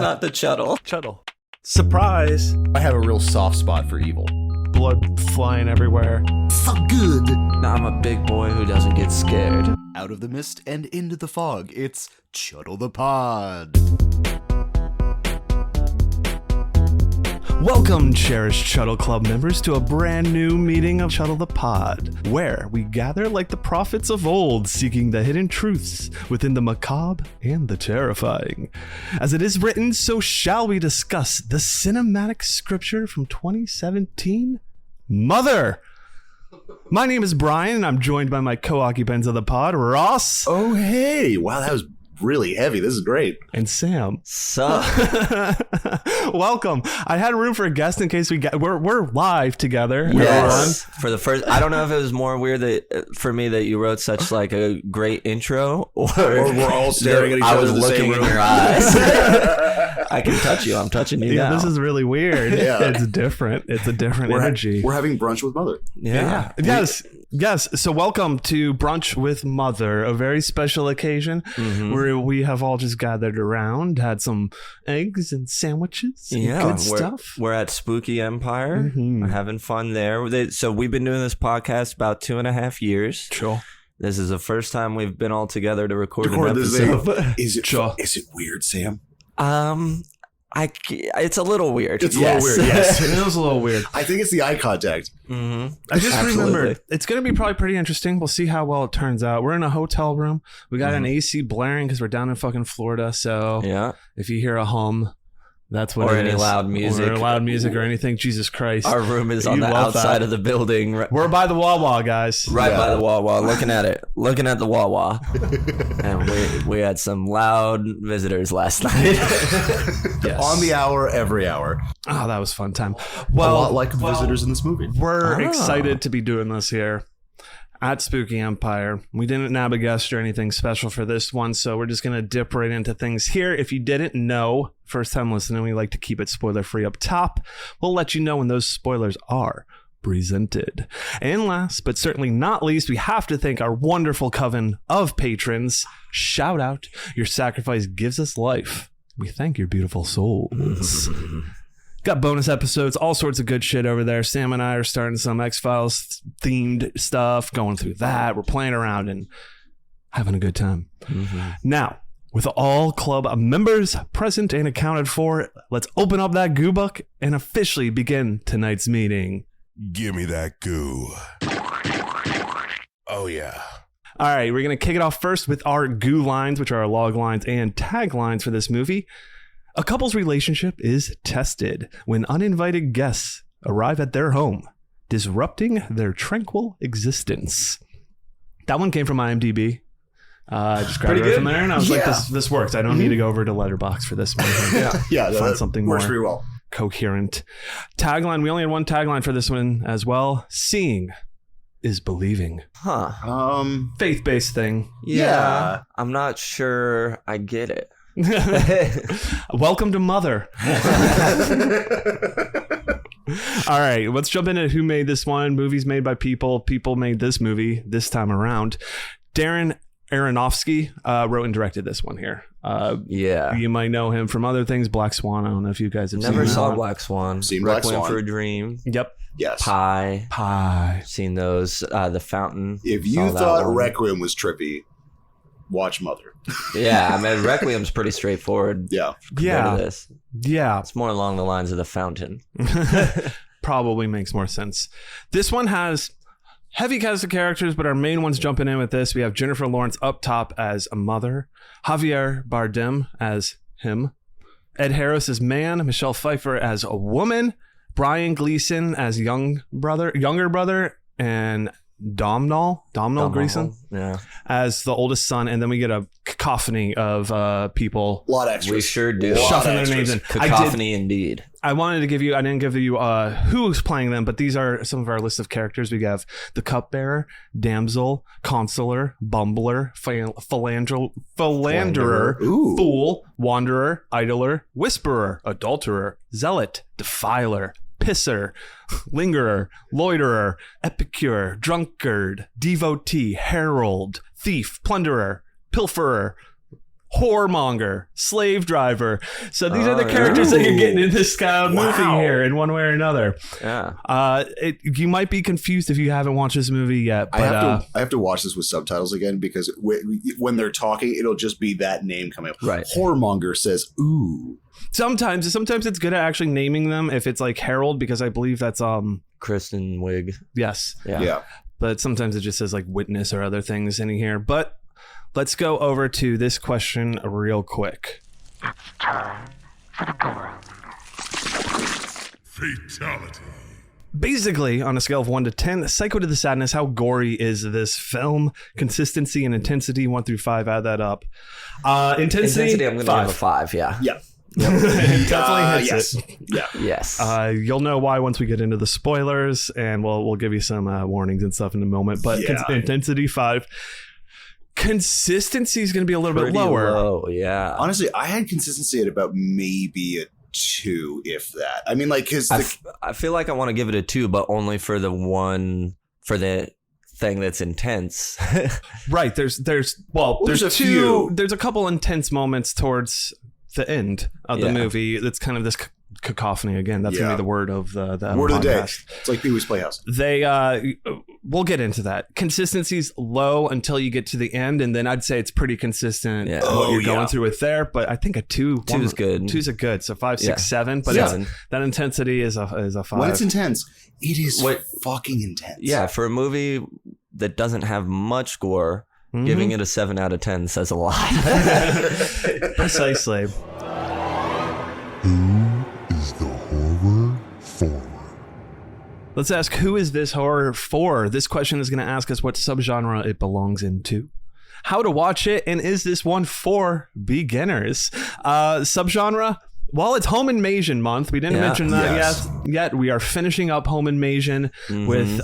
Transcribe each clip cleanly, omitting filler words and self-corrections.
Not the Chuddle. Chuddle. Surprise. I have a real soft spot for evil. Blood flying everywhere. So good. I'm a big boy who doesn't get scared. Out of the mist and into the fog, it's Chuddle the Pod. Welcome, cherished Chuddle Club members, to a brand new meeting of Chuddle the Pod, where we gather like the prophets of old, seeking the hidden truths within the macabre and the terrifying. As it is written, so shall we discuss the cinematic scripture from 2017, Mother. My name is Brian, and I'm joined by my co-occupants of the pod, Ross. Oh, hey. Wow, that was really heavy. This is great. And Sam. Sup? Welcome. I had room for a guest in case we're live together. Yes. For the first, I don't know if it was more weird for me that you wrote such like a great intro, or we're all staring at each I other was in the looking same in room. your eyes. I can touch you. I'm touching you Yeah, now. this is really weird. Yeah. It's different. It's a different energy. We're having brunch with Mother. yeah. Yes. So welcome to Brunch with Mother, a very special occasion where we have all just gathered around, had some eggs and sandwiches and good stuff. We're at Spooky Empire. We're having fun there. So we've been doing this podcast about 2.5 years. Sure. This is the first time we've been all together to record an this episode. Is Sure. it weird, Sam? It's a little weird. It's a little weird, yes. It is a little weird. I think it's the eye contact. I just remembered it's going to be probably pretty interesting. We'll see how well it turns out. We're in a hotel room. We got an AC blaring because we're down in fucking Florida. So Yeah. if you hear a hum, that's what Or it any is. loud music. Or loud music or anything. Jesus Christ. Our room is on You the love outside that. of the building. We're by the Wawa, guys. Right Yeah. by the Wawa, looking at it, looking at the Wawa, and we had some loud visitors last night. Yes. On the hour, every hour. Oh, that was a fun time. A lot like the visitors in this movie. We're excited to be doing this here at Spooky Empire. We didn't nab a guest or anything special for this one, so we're just going to dip right into things here. If you didn't know, first time listening, we like to keep it spoiler free up top. We'll let you know when those spoilers are presented. And last, but certainly not least, we have to thank our wonderful coven of patrons. Shout out, your sacrifice gives us life. We thank your beautiful souls. Got bonus episodes, all sorts of good shit over there. Sam and I are starting some X-Files themed stuff, going through that. We're playing around and having a good time. Now, with all club members present and accounted for, let's open up that goo book and officially begin tonight's meeting. Give me that goo. Oh, yeah. All right, we're going to kick it off first with our goo lines, which are our log lines and tag lines for this movie. A couple's relationship is tested when uninvited guests arrive at their home, disrupting their tranquil existence. That one came from IMDb. I just grabbed it right from there, and I was like, this works. I don't need to go over to Letterboxd for this one. Yeah, Find something works more pretty well. coherent. Tagline, we only had one tagline for this one as well. Seeing is believing. Huh. Faith-based thing. Yeah. I'm not sure I get it. Welcome to Mother. All right, let's jump into who made this one. Movies made by people. People made this movie this time around. Darren Aronofsky wrote and directed this one here. Yeah. You might know him from other things. Black Swan. I don't know if you guys have Never seen saw that. Black Swan. Seen Black Requiem Swan. for a Dream. Yep. Yes. Pie. Seen those. The Fountain. If Saw you that thought one. Requiem was trippy, watch Mother. Yeah, I mean, Requiem's pretty straightforward. Yeah. compared to this. Yeah. It's more along the lines of The Fountain. Probably makes more sense. This one has heavy cast of characters, but our main ones jumping in with this. We have Jennifer Lawrence up top as a mother, Javier Bardem as him, Ed Harris as man, Michelle Pfeiffer as a woman, Brian Gleason as younger brother, and Domhnall Gleason Yeah. as the oldest son, and then we get a cacophony of people A lot of extras. We sure do. shuffling their names in. Cacophony indeed. I didn't give you who's playing them, but these are some of our list of characters. We have the cupbearer, damsel, consular, bumbler, philanderer, Ooh. fool, wanderer, idler, whisperer, adulterer, zealot, defiler, pisser, lingerer, loiterer, epicure, drunkard, devotee, herald, thief, plunderer, pilferer, whoremonger, slave driver. So these are the characters that you're getting in this movie here in one way or another. Yeah. You might be confused if you haven't watched this movie yet. But I have to watch this with subtitles again because when they're talking, it'll just be that name coming up. Right. Whoremonger says, ooh. Sometimes it's good at actually naming them if it's like Harold, because I believe that's Kristen Wiig. yes. Yeah. But sometimes it just says like witness or other things in here. But let's go over to this question real quick. It's time for the gore. Fatality. Basically, on a scale of 1 to 10, Psycho to the Sadness, how gory is this film? Consistency and intensity, 1 through 5, add that up. Intensity, I'm going to give a 5, yeah. Yeah. Definitely hits yes. it. Yeah. Yes. You'll know why once we get into the spoilers, and we'll give you some warnings and stuff in a moment. But intensity 5. Consistency is going to be a little bit lower. Low, yeah. Honestly, I had consistency at about maybe a 2, if that. I mean, like, because I feel like I want to give it a 2, but only for the thing that's intense. Right. There's a two. few. There's a couple intense moments towards the end of the movie. That's kind of this cacophony again. That's gonna be the word of the word of the day. podcast. It's like Pee-wee's Playhouse. We'll get into that. Consistency's low until you get to the end, and then I'd say it's pretty consistent. Yeah. What you're going through with there, but I think a 2 is good. 2's a good. So 5, 6, Yeah. 7. But that intensity is a 5. When it's intense, it is fucking intense. Yeah, for a movie that doesn't have much gore, giving it a 7 out of 10 says a lot. Precisely. Who is the horror for? Let's ask, who is this horror for? This question is going to ask us what subgenre it belongs into, how to watch it, and is this one for beginners? Subgenre? Well, it's Home Invasion month. We didn't mention that yet. We are finishing up Home Invasion with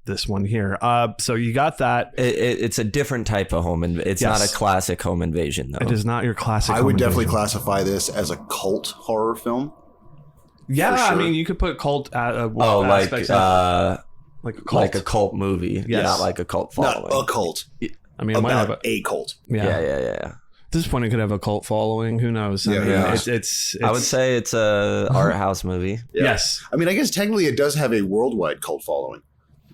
this one here. So you got that. It's a different type of home invasion. It's not a classic home invasion, though. It is not your classic. I would definitely invasion. classify this as a cult horror film. Yeah, sure. I mean, you could put cult. like a cult movie, Yes. not like a cult following. Not a cult. I mean, it might have About a cult. yeah. Yeah. At this point, it could have a cult following. Who knows? I mean, Yeah. it's I would say it's a art house movie. Yeah. yes. I mean, I guess technically it does have a worldwide cult following.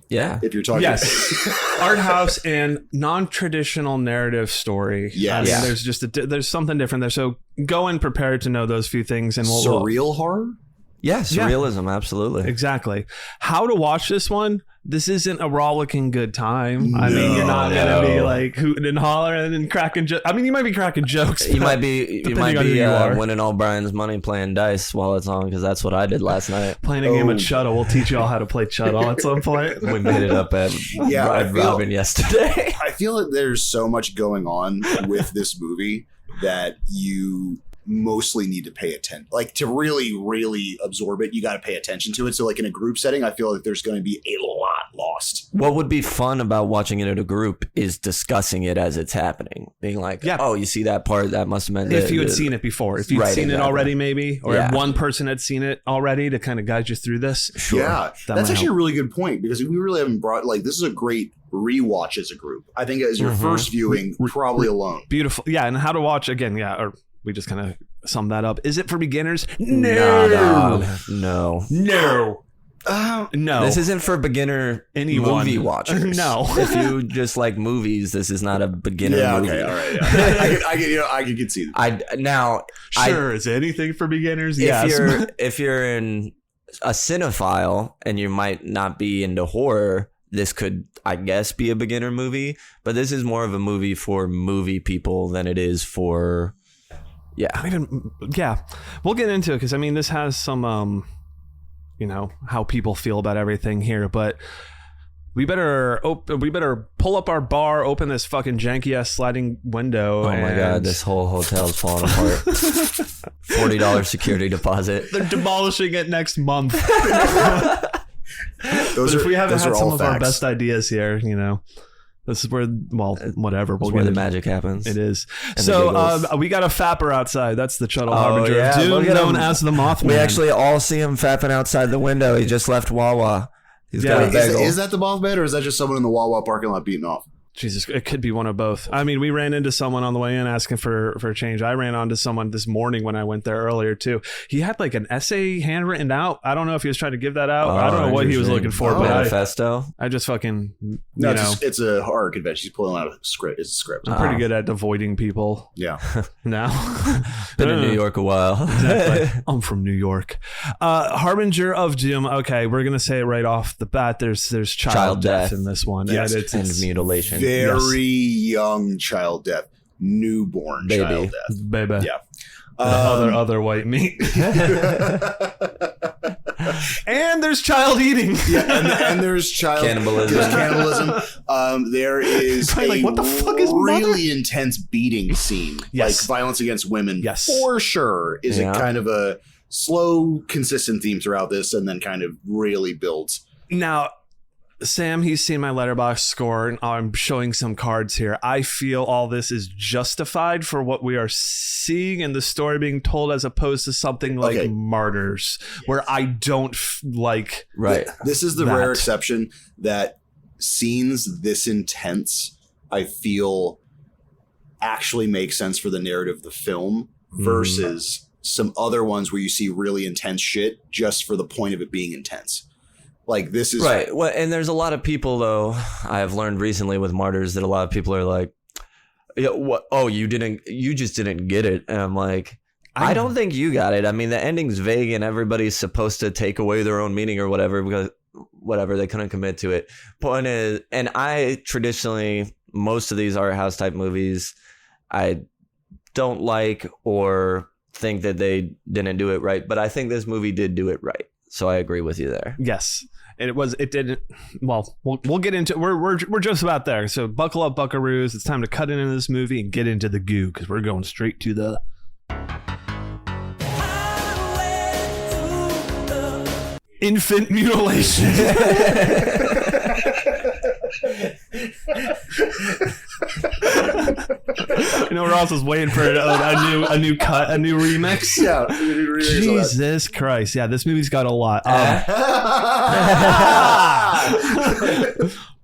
Yeah. If you're talking, Yes, art house and non-traditional narrative story. Yes. I mean, Yeah. there's just there's something different there. So go in prepared to know those few things, and we'll surreal horror. Yes, Yeah. realism, absolutely. exactly how to watch this one. This isn't a rollicking good time. I mean, you're not gonna be like hooting and hollering and cracking jokes. I mean, you might be cracking jokes. You but might be depending on who you are. winning all Brian's money playing dice while it's on, because that's what I did last night. playing a game of Chuddle. We'll teach you all how to play Chuddle at some point. We made it up at Red Robin yesterday. I feel like there's so much going on with this movie that you mostly need to pay attention. Like, to really, really absorb it, you got to pay attention to it. So, like, in a group setting, I feel like there's going to be a lot lost. What would be fun about watching it in a group is discussing it as it's happening. Being like, oh, you see that part? That must have been If you had seen it before. If you'd seen it already, maybe. Or if one person had seen it already to kind of guide you through this. Sure. Yeah, that's actually a really good point, because we really haven't brought, like, this is a great rewatch as a group. I think as your first viewing, probably alone. Beautiful. Yeah, and how to watch, again, or we just kind of sum that up. Is it for beginners? No. No. This isn't for beginner movie watchers. No. If you just like movies, this is not a beginner movie. Okay, all right. Yeah. I can concede. Is anything for beginners? If you're in a cinephile and you might not be into horror, this could, I guess, be a beginner movie. But this is more of a movie for movie people than it is for. We'll get into it, because I mean, this has some how people feel about everything here, but we better pull up our bar, open this fucking janky ass sliding window. Oh my god, this whole hotel's falling apart. $40 security deposit. They're demolishing it next month. If we haven't had some of our facts. best ideas here, this is where, whatever. That's where the magic happens. It is. And So we got a fapper outside. That's the Chuddle Harbinger of Doom, look at known him. as the Mothman. We actually all see him fapping outside the window. He just left Wawa. He's got a bagel. Is that the Mothman, or is that just someone in the Wawa parking lot beating off? Jesus, it could be one of both. I mean, we ran into someone on the way in asking for a change. I ran onto someone this morning when I went there earlier too. He had like an essay handwritten out. I don't know if he was trying to give that out. I don't know what he was looking for, but manifesto. I just fucking No, it's a horror convention. He's pulling out a script. It's a script. I'm pretty good at avoiding people. Yeah. Now. Been in New York a while. Exactly. I'm from New York. Harbinger of Doom. Okay, we're gonna say it right off the bat. There's child death in this one. Yes. And it's mutilation. Very young child death. Newborn child death. Baby. Yeah. Other white meat. And there's child eating. Yeah, and there's child cannibalism. There's cannibalism. There is like, what the fuck is really intense beating scene. Yes. Like violence against women. Yes. For sure. Is it kind of a slow, consistent theme throughout this and then kind of really builds. Now, Sam, he's seen my Letterboxd score, and I'm showing some cards here. I feel all this is justified for what we are seeing in the story being told, as opposed to something like Martyrs, where I don't like. Right. This is the rare exception that scenes this intense, I feel, actually make sense for the narrative of the film versus some other ones where you see really intense shit just for the point of it being intense. Like this is right. Well, and there's a lot of people though. I have learned recently with Martyrs that a lot of people are like, "Yeah, what? Oh, you just didn't get it." And I'm like, I don't think you got it. I mean, the ending's vague, and everybody's supposed to take away their own meaning or whatever because whatever they couldn't commit to it. Point is, and I traditionally most of these art house type movies, I don't like or think that they didn't do it right, but I think this movie did do it right. So I agree with you there. Yes. And it didn't. Well, we'll get into. We're just about there. So buckle up, buckaroos. It's time to cut into this movie and get into the goo because we're going straight to the infant mutilation. You know, Ross was waiting for a new cut, a new remix. Yeah, Jesus Christ! Yeah, this movie's got a lot.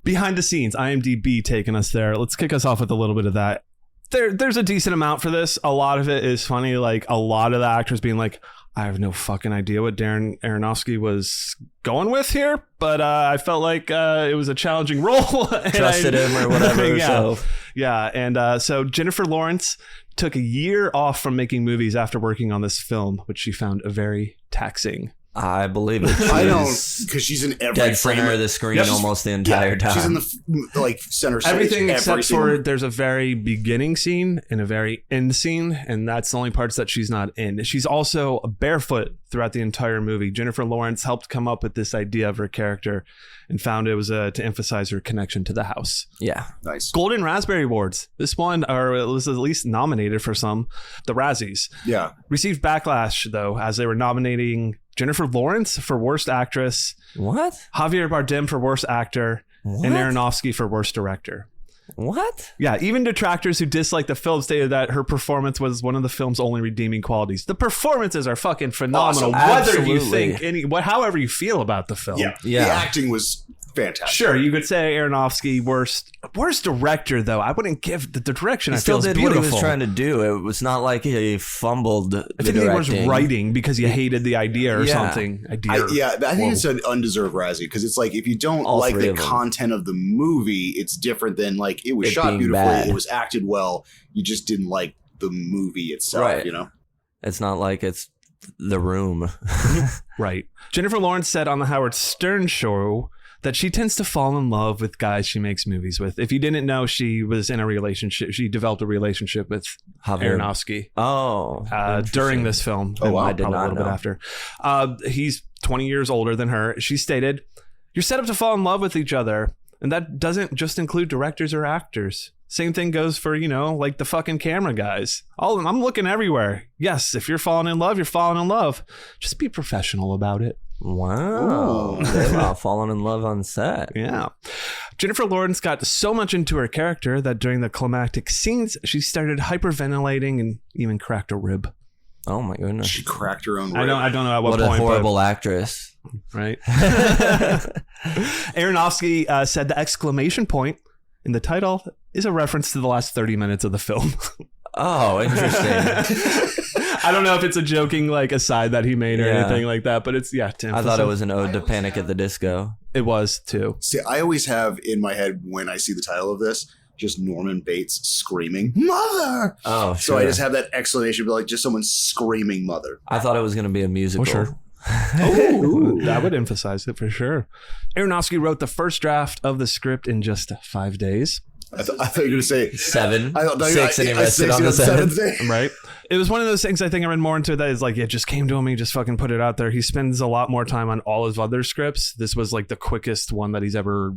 Behind the scenes, IMDb taking us there. Let's kick us off with a little bit of that. There's a decent amount for this. A lot of it is funny. Like a lot of the actors being like, I have no fucking idea what Darren Aronofsky was going with here, but I felt like it was a challenging role. Trusted him or whatever. Yeah. And so Jennifer Lawrence took a year off from making movies after working on this film, which she found very taxing. I believe it. I don't, because she's in every dead frame center of the screen almost the entire time. She's in the center stage. Everything except for there's a very beginning scene and a very end scene, and that's the only parts that she's not in. She's also barefoot throughout the entire movie. Jennifer Lawrence helped come up with this idea of her character and found it was to emphasize her connection to the house. Yeah. Nice. Golden Raspberry Awards. This one, or it was at least nominated for some. The Razzies. Yeah. Received backlash, though, as they were nominating Jennifer Lawrence for Worst Actress. What? Javier Bardem for Worst Actor. What? And Aronofsky for Worst Director. What? Yeah, even detractors who disliked the film stated that her performance was one of the film's only redeeming qualities. The performances are fucking phenomenal. Awesome. Whether you Absolutely. think however you feel about the film. Yeah. Yeah. The acting was fantastic. Sure, you could say Aronofsky worst director, though. I wouldn't give the direction. He I still feel is did what beautiful. he was trying to do. It was not like he fumbled I think it was directing. writing because you hated the idea or something. I think it's an undeserved Razzie because it's like if you don't All like three the of them. content of the movie, it's different than like it was It shot being beautifully, bad. it was acted well. You just didn't like the movie itself, Right. you know? It's not like it's The Room. Right. Jennifer Lawrence said on the Howard Stern show that she tends to fall in love with guys she makes movies with. If you didn't know, she was in a relationship. She developed a relationship with Javier. Aronofsky Oh. during this film. Oh, and wow. I did probably not a little know. bit after. He's 20 years older than her. She stated, "You're set up to fall in love with each other. And that doesn't just include directors or actors. Same thing goes for, like the fucking camera guys. I'm looking everywhere. Yes, if you're falling in love, you're falling in love. Just be professional about it." Wow. Wow. Falling in love on set. Yeah. Jennifer Lawrence got so much into her character that during the climactic scenes, she started hyperventilating and even cracked a rib. Oh my goodness. She cracked her own I don't know at what What point. a horrible actress. Right. Aronofsky said the exclamation point in the title is a reference to the last 30 minutes of the film. Oh, interesting. I don't know if it's a joking like aside that he made or anything like that, but it's I thought it was an ode to Panic at the Disco. It was too. See, I always have in my head when I see the title of this, just Norman Bates screaming, "Mother!" Oh, sure. So I just have that explanation, but like just someone screaming "Mother." I thought it was going to be a musical. Oh, sure. Oh, that would emphasize it for sure. Aronofsky wrote the first draft of the script in just 5 days. I thought you were going to say 7, I thought 6, and he rested on the 7th. day. Right. It was one of those things I think I read more into that is like, it just came to him. He just fucking put it out there. He spends a lot more time on all his other scripts. This was like the quickest one that he's ever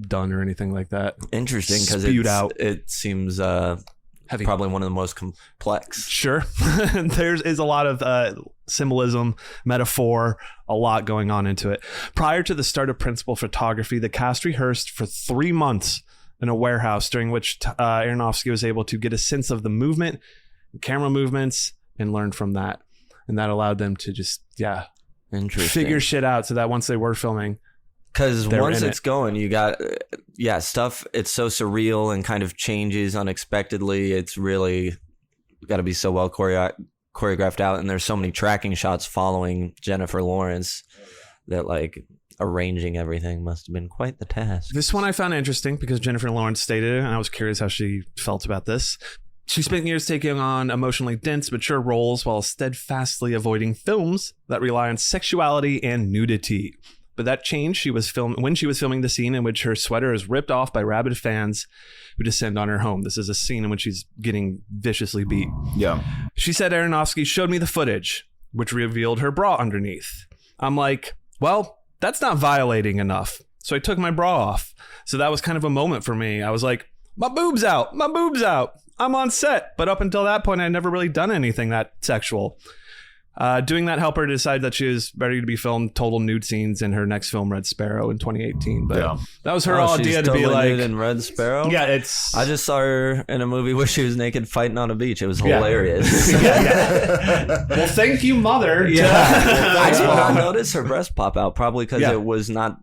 done or anything like that. Interesting, because it seems heavy. Probably one of the most complex. Sure. There is a lot of symbolism, metaphor, a lot going on into it. Prior to the start of principal photography, the cast rehearsed for 3 months in a warehouse, during which Aronofsky was able to get a sense of the movement, camera movements, and learn from that. And that allowed them to just, figure shit out so that once they were filming, because once it's going, you got, stuff, it's so surreal and kind of changes unexpectedly. It's really got to be so well choreographed out. And there's so many tracking shots following Jennifer Lawrence that like arranging everything must have been quite the task. This one I found interesting because Jennifer Lawrence stated it, and I was curious how she felt about this. She spent years taking on emotionally dense, mature roles while steadfastly avoiding films that rely on sexuality and nudity. But that changed when she was filming the scene in which her sweater is ripped off by rabid fans who descend on her home. This is a scene in which she's getting viciously beat. Yeah. She said Aronofsky showed me the footage, which revealed her bra underneath. I'm like, well, that's not violating enough. So I took my bra off. So that was kind of a moment for me. I was like, my boob's out. My boob's out. I'm on set. But up until that point, I'd never really done anything that sexual. Doing that helped her decide that she was ready to be filmed total nude scenes in her next film, Red Sparrow, in 2018. But that was her idea to be like nude in Red Sparrow. Yeah, I just saw her in a movie where she was naked fighting on a beach. It was hilarious. Well, thank you, Mother. I did not notice her breast pop out, probably because it was not,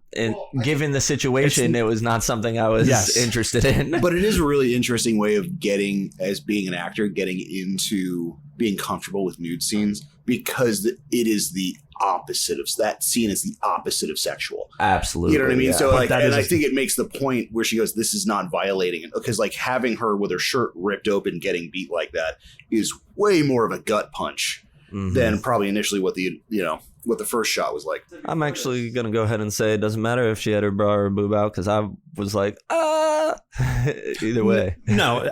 given the situation, it was not something I was interested in. But it is a really interesting way of getting, as being an actor, getting into being comfortable with nude scenes, because it is the opposite of that scene is the opposite of sexual. Absolutely. You know what I mean? Yeah. So like, and I think it makes the point where she goes, this is not violating it, because like having her with her shirt ripped open, getting beat like that is way more of a gut punch than probably initially what what the first shot was like. I'm actually going to go ahead and say it doesn't matter if she had her bra or boob out, because I was like, either way. No,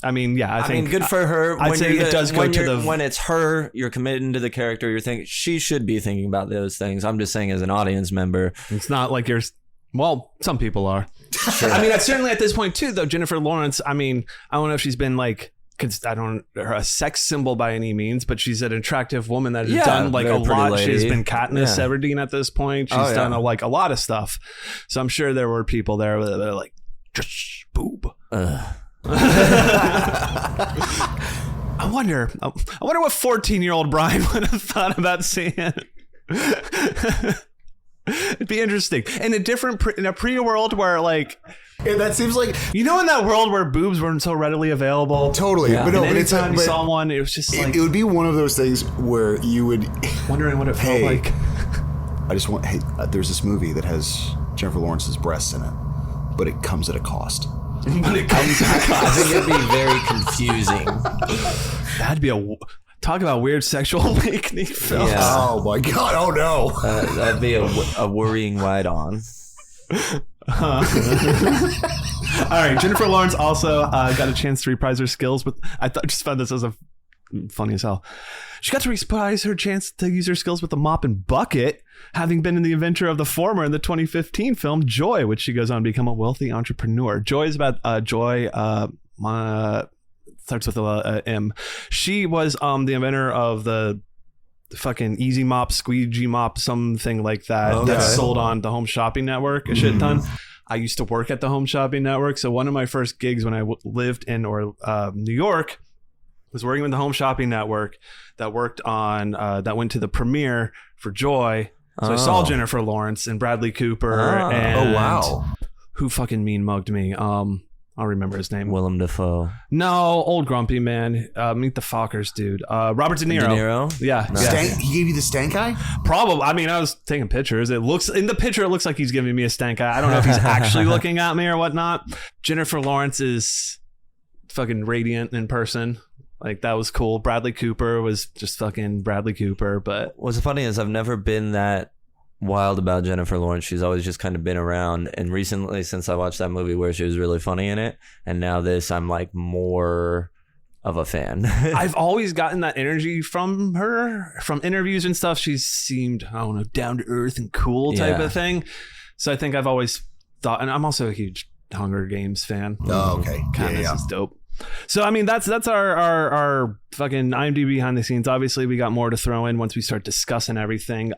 I mean, good for her. I'd say it does go to when it's her, you're committing to the character. You're thinking she should be thinking about those things. I'm just saying, as an audience member, it's not like some people are. Sure. I mean, certainly at this point too, though, Jennifer Lawrence. I mean, I don't know if she's been like, a sex symbol by any means, but she's an attractive woman that has done like a lot. Lady. She's been Katniss Everdeen at this point. She's done a lot of stuff. So I'm sure there were people there that are like, just boob. I wonder what 14-year-old Brian would have thought about seeing it. It'd be interesting in a pre-world where like. Yeah, that seems like, in that world where boobs weren't so readily available. Totally. Yeah. But anytime you saw one, it was just like, it would be one of those things where you would wondering what it felt like. There's this movie that has Jennifer Lawrence's breasts in it, but it comes at a cost. I think it'd be very confusing. That'd be talk about weird sexual awakening film. Yeah. Oh my god! Oh no! That'd be a worrying ride on. All right, Jennifer Lawrence also got a chance to reprise her skills with. Just found this as funny as hell. She got to reprise her chance to use her skills with the mop and bucket, having been in the adventure of the former in the 2015 film Joy, which she goes on to become a wealthy entrepreneur. Joy is about Joy. Starts with a M. She was the inventor of the fucking Easy Mop, Squeegee Mop, something like that. That's sold on the Home Shopping Network a shit ton. I used to work at the Home Shopping Network, so one of my first gigs when I lived in New York was working with the Home Shopping Network that worked on that went to the premiere for Joy. So I saw Jennifer Lawrence and Bradley Cooper and who fucking mean mugged me. I'll remember his name. Willem Dafoe. No, old grumpy man. Meet the Fockers, dude. Robert De Niro. De Niro? Yeah. Nice. Yeah. He gave you the stank eye? Probably. I mean, I was taking pictures. It looks like he's giving me a stank eye. I don't know if he's actually looking at me or whatnot. Jennifer Lawrence is fucking radiant in person. Like, that was cool. Bradley Cooper was just fucking Bradley Cooper. But what's funny is I've never been that wild about Jennifer Lawrence. She's always just kind of been around, and recently, since I watched that movie where she was really funny in it, and now this, I'm like more of a fan. I've always gotten that energy from her, from interviews and stuff. She's seemed, I don't know, down to earth and cool type of thing. So I think I've always thought, and I'm also a huge Hunger Games fan. Oh, okay. This is dope. So I mean, that's our fucking IMDb behind the scenes. Obviously, we got more to throw in once we start discussing everything.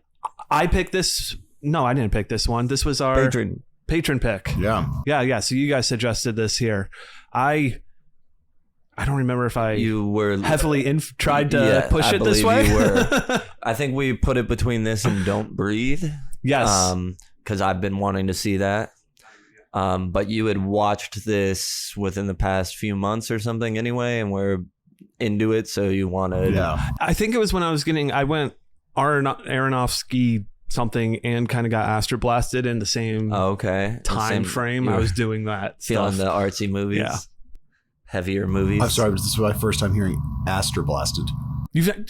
I picked this. No, I didn't pick this one. This was our patron pick. Yeah. So you guys suggested this here. I don't remember if you were heavily tried to push it this way. You were. I think we put it between this and Don't Breathe. Yes. Because I've been wanting to see that. But you had watched this within the past few months or something anyway, and we're into it, so you wanted. Yeah. I think it was when I went Aronofsky something and kind of got Astro blasted in the same time frame. I was doing that feeling stuff. The artsy movies, heavier movies. I'm sorry, but this is my first time hearing Astro blasted.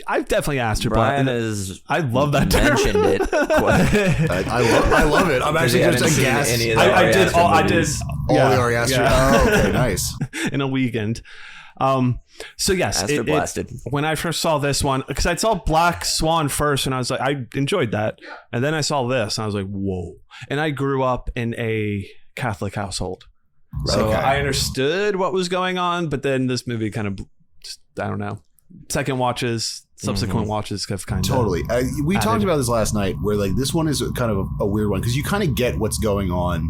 I've definitely Astro Brian blasted. I love that term. Mentioned it. I love it. I'm actually just aghast. I did all the Ari Aster. Oh, okay, nice. In a weekend. So yes, Astro blasted. When I first saw this one, because I saw Black Swan first, and I was like, I enjoyed that, and then I saw this, and I was like, whoa! And I grew up in a Catholic household, so I understood what was going on. But then this movie kind of, I don't know, subsequent watches have kind of totally. We talked about this last night, where like this one is kind of a weird one because you kind of get what's going on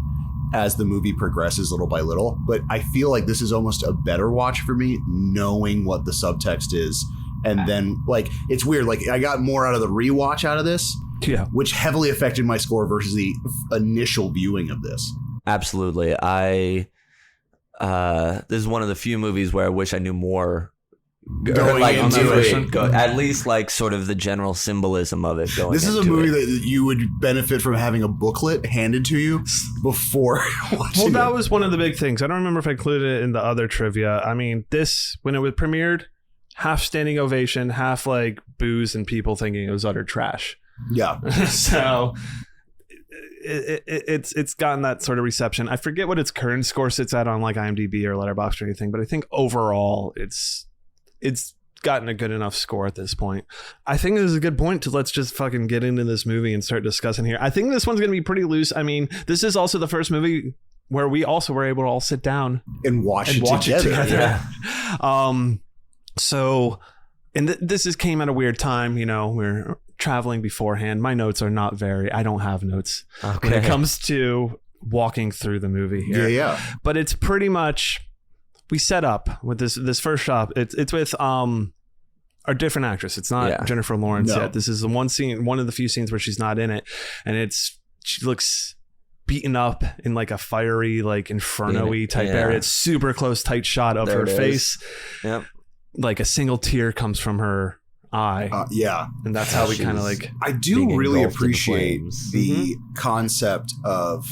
as the movie progresses little by little, but I feel like this is almost a better watch for me knowing what the subtext is. And then like it's weird, like I got more out of the rewatch out of this, which heavily affected my score versus the initial viewing of this. Absolutely. This is one of the few movies where I wish I knew more going into it. At least like sort of the general symbolism of it going. This is a movie that you would benefit from having a booklet handed to you before watching. Well, that was one of the big things. I don't remember if I included it in the other trivia. I mean, this, when it was premiered, half standing ovation, half like booze and people thinking it was utter trash. Yeah. So it's gotten that sort of reception. I forget what its current score sits at on like IMDb or Letterboxd or anything, but I think overall it's gotten a good enough score at this point. I think this is a good point to let's just fucking get into this movie and start discussing here. I think this one's going to be pretty loose. I mean, this is also the first movie where we also were able to all sit down and watch it together. Yeah. So, and this came at a weird time, you know, we're traveling beforehand. My notes are not I don't have notes when it comes to walking through the movie here. Yeah. But it's pretty much, we set up with this first shot. It's with a different actress. It's not Jennifer Lawrence yet. This is the one of the few scenes where she's not in it, and she looks beaten up in like a fiery, like inferno-y type area. It's super close, tight shot of her face. Yep. Like a single tear comes from her eye. And that's how we kind of like. I do really appreciate the concept of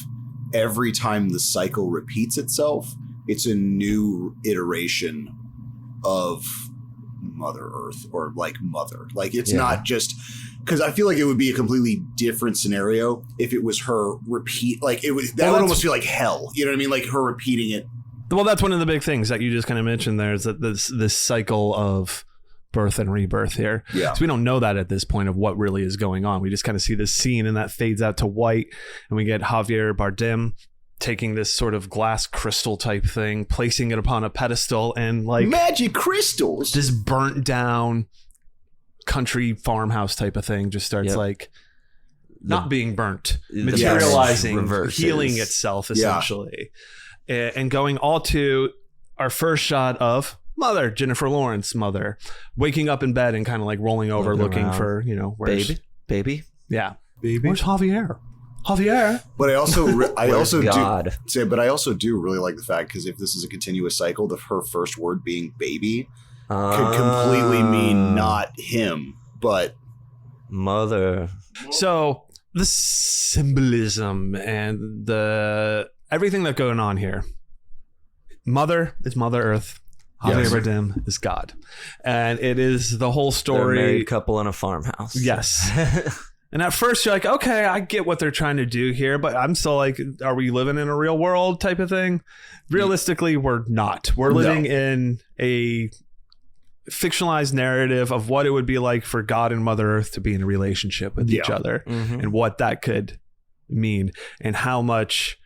every time the cycle repeats itself, it's a new iteration of Mother Earth or like Mother. Like it's not just because I feel like it would be a completely different scenario if it was her repeat. Like it would would almost feel like hell. You know what I mean? Like her repeating it. Well, that's one of the big things that you just kind of mentioned there is that this cycle of birth and rebirth here. Yeah. So we don't know that at this point of what really is going on. We just kind of see this scene and that fades out to white, and we get Javier Bardem taking this sort of glass crystal type thing, placing it upon a pedestal, and like magic crystals, this burnt down country farmhouse type of thing just starts like not being burnt, materializing, healing itself essentially, and going all to our first shot of Mother, Jennifer Lawrence, Mother, waking up in bed and kind of like rolling over, looking for, you know, where's baby? Yeah. Baby. Where's Javier? Javier. But I also God? but I also do really like the fact, because if this is a continuous cycle, her first word being baby could completely mean not him, but mother. So the symbolism and the everything that's going on here. Mother is Mother Earth. Javier Bardem is God. And it is the whole story. They're a married couple in a farmhouse. Yes. And at first you're like, okay, I get what they're trying to do here, but I'm still like, are we living in a real world type of thing? Realistically, we're not. We're living in a fictionalized narrative of what it would be like for God and Mother Earth to be in a relationship with each other, and what that could mean, and how much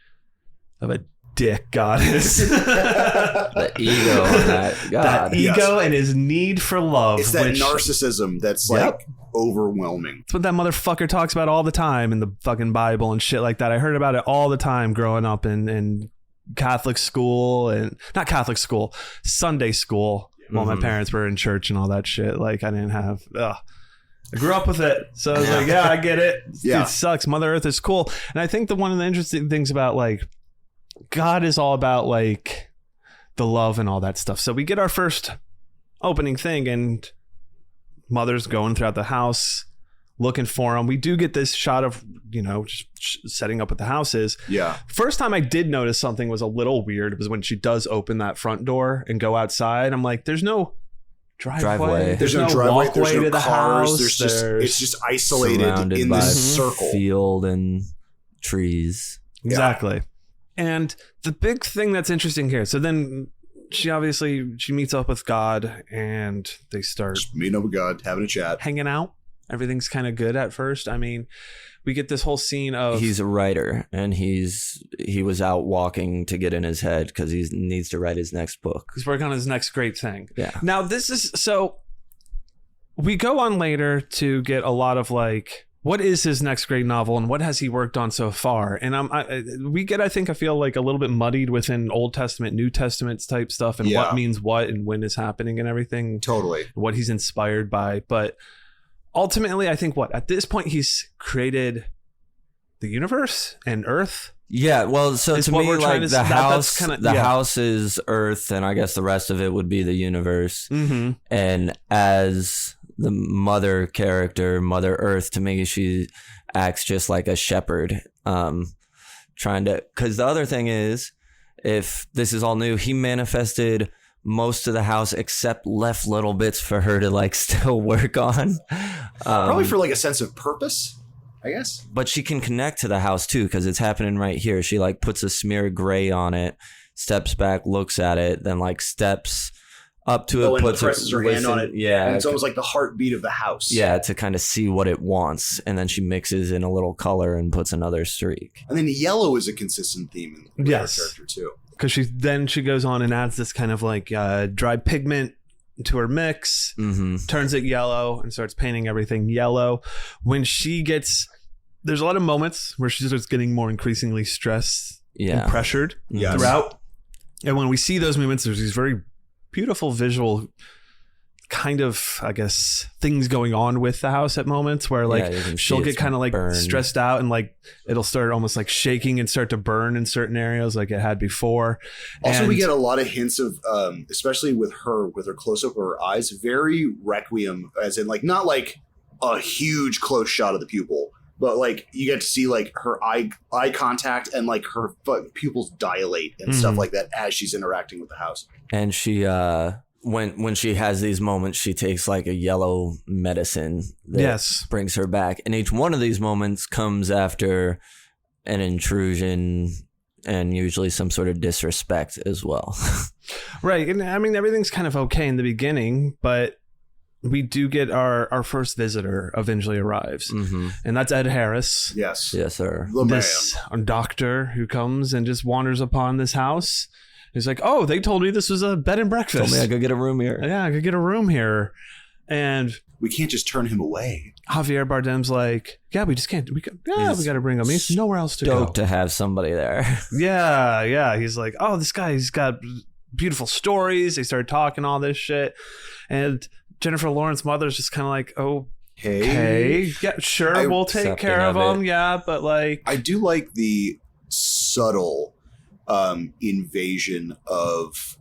of a dick God is. The ego on that God. That ego and his need for love. It's that narcissism that's like overwhelming. It's what that motherfucker talks about all the time in the fucking Bible and shit like that. I heard about it all the time growing up in Catholic school, and not Catholic school, Sunday school, while my parents were in church and all that shit. Like, I didn't have... I grew up with it. So I was like, yeah, I get it. It sucks. Mother Earth is cool. And I think one of the interesting things about, like, God is all about, like, the love and all that stuff. So we get our first opening thing, and Mother's going throughout the house looking for him. We do get this shot of, just setting up what the house is. Yeah. First time I did notice something was a little weird. It was when she does open that front door and go outside. I'm like, there's no driveway. There's no driveway. Walkway to the house. It's just isolated in this circle. Field and trees. Exactly. Yeah. And the big thing that's interesting here. So then she meets up with God, and they start just meeting up with God, having a chat, hanging out. Everything's kind of good at first. I mean, we get this whole scene of... He's a writer, and he was out walking to get in his head because he needs to write his next book. He's working on his next great thing. Yeah. Now, this is... So, we go on later to get a lot of, like, what is his next great novel, and what has he worked on so far? And I feel like a little bit muddied within Old Testament, New Testament type stuff, and what means what, and when is happening, and everything. Totally. What he's inspired by, but... Ultimately, I think at this point he's created the universe and Earth. Yeah, well, so to me, like the house is Earth, and I guess the rest of it would be the universe. Mm-hmm. And as the mother character, Mother Earth, to me, she acts just like a shepherd, trying to. Because the other thing is, if this is all new, he manifested most of the house except left little bits for her to like still work on. Probably for like a sense of purpose, I guess. But she can connect to the house too, because it's happening right here. She like puts a smear of gray on it, steps back, looks at it, then like steps up to it, presses her hand on it. Yeah. And it's almost like the heartbeat of the house. Yeah, to kind of see what it wants. And then she mixes in a little color and puts another streak. And then yellow is a consistent theme in the character too. Because she goes on and adds this kind of like dry pigment to her mix, turns it yellow, and starts painting everything yellow. When there's a lot of moments where she starts getting more increasingly stressed and pressured throughout. And when we see those moments, there's these very beautiful visual kind of, I guess, things going on with the house at moments where like she'll get kind of like stressed out, and like it'll start almost like shaking and start to burn in certain areas like it had before. Also, we get a lot of hints of especially with her close-up of her eyes, very Requiem, as in like not like a huge close shot of the pupil, but like you get to see like her eye contact and like her pupils dilate and stuff like that as she's interacting with the house. And she when she has these moments, she takes like a yellow medicine that brings her back. And each one of these moments comes after an intrusion and usually some sort of disrespect as well. Right. And I mean, everything's kind of okay in the beginning, but we do get our first visitor eventually arrives. And that's Ed Harris. Yes. Yes, sir. This doctor who comes and just wanders upon this house. He's like, oh, they told me this was a bed and breakfast. Told me I could get a room here. Yeah, I could get a room here. And we can't just turn him away. Javier Bardem's like, yeah, we just can't. We got to bring him. He's nowhere else to go. Stoked to have somebody there. Yeah. He's like, oh, this guy, he's got beautiful stories. They started talking all this shit. And Jennifer Lawrence's mother's just kind of like, hey, yeah, sure, we'll take care of them. Yeah, but like, I do like the subtle invasion of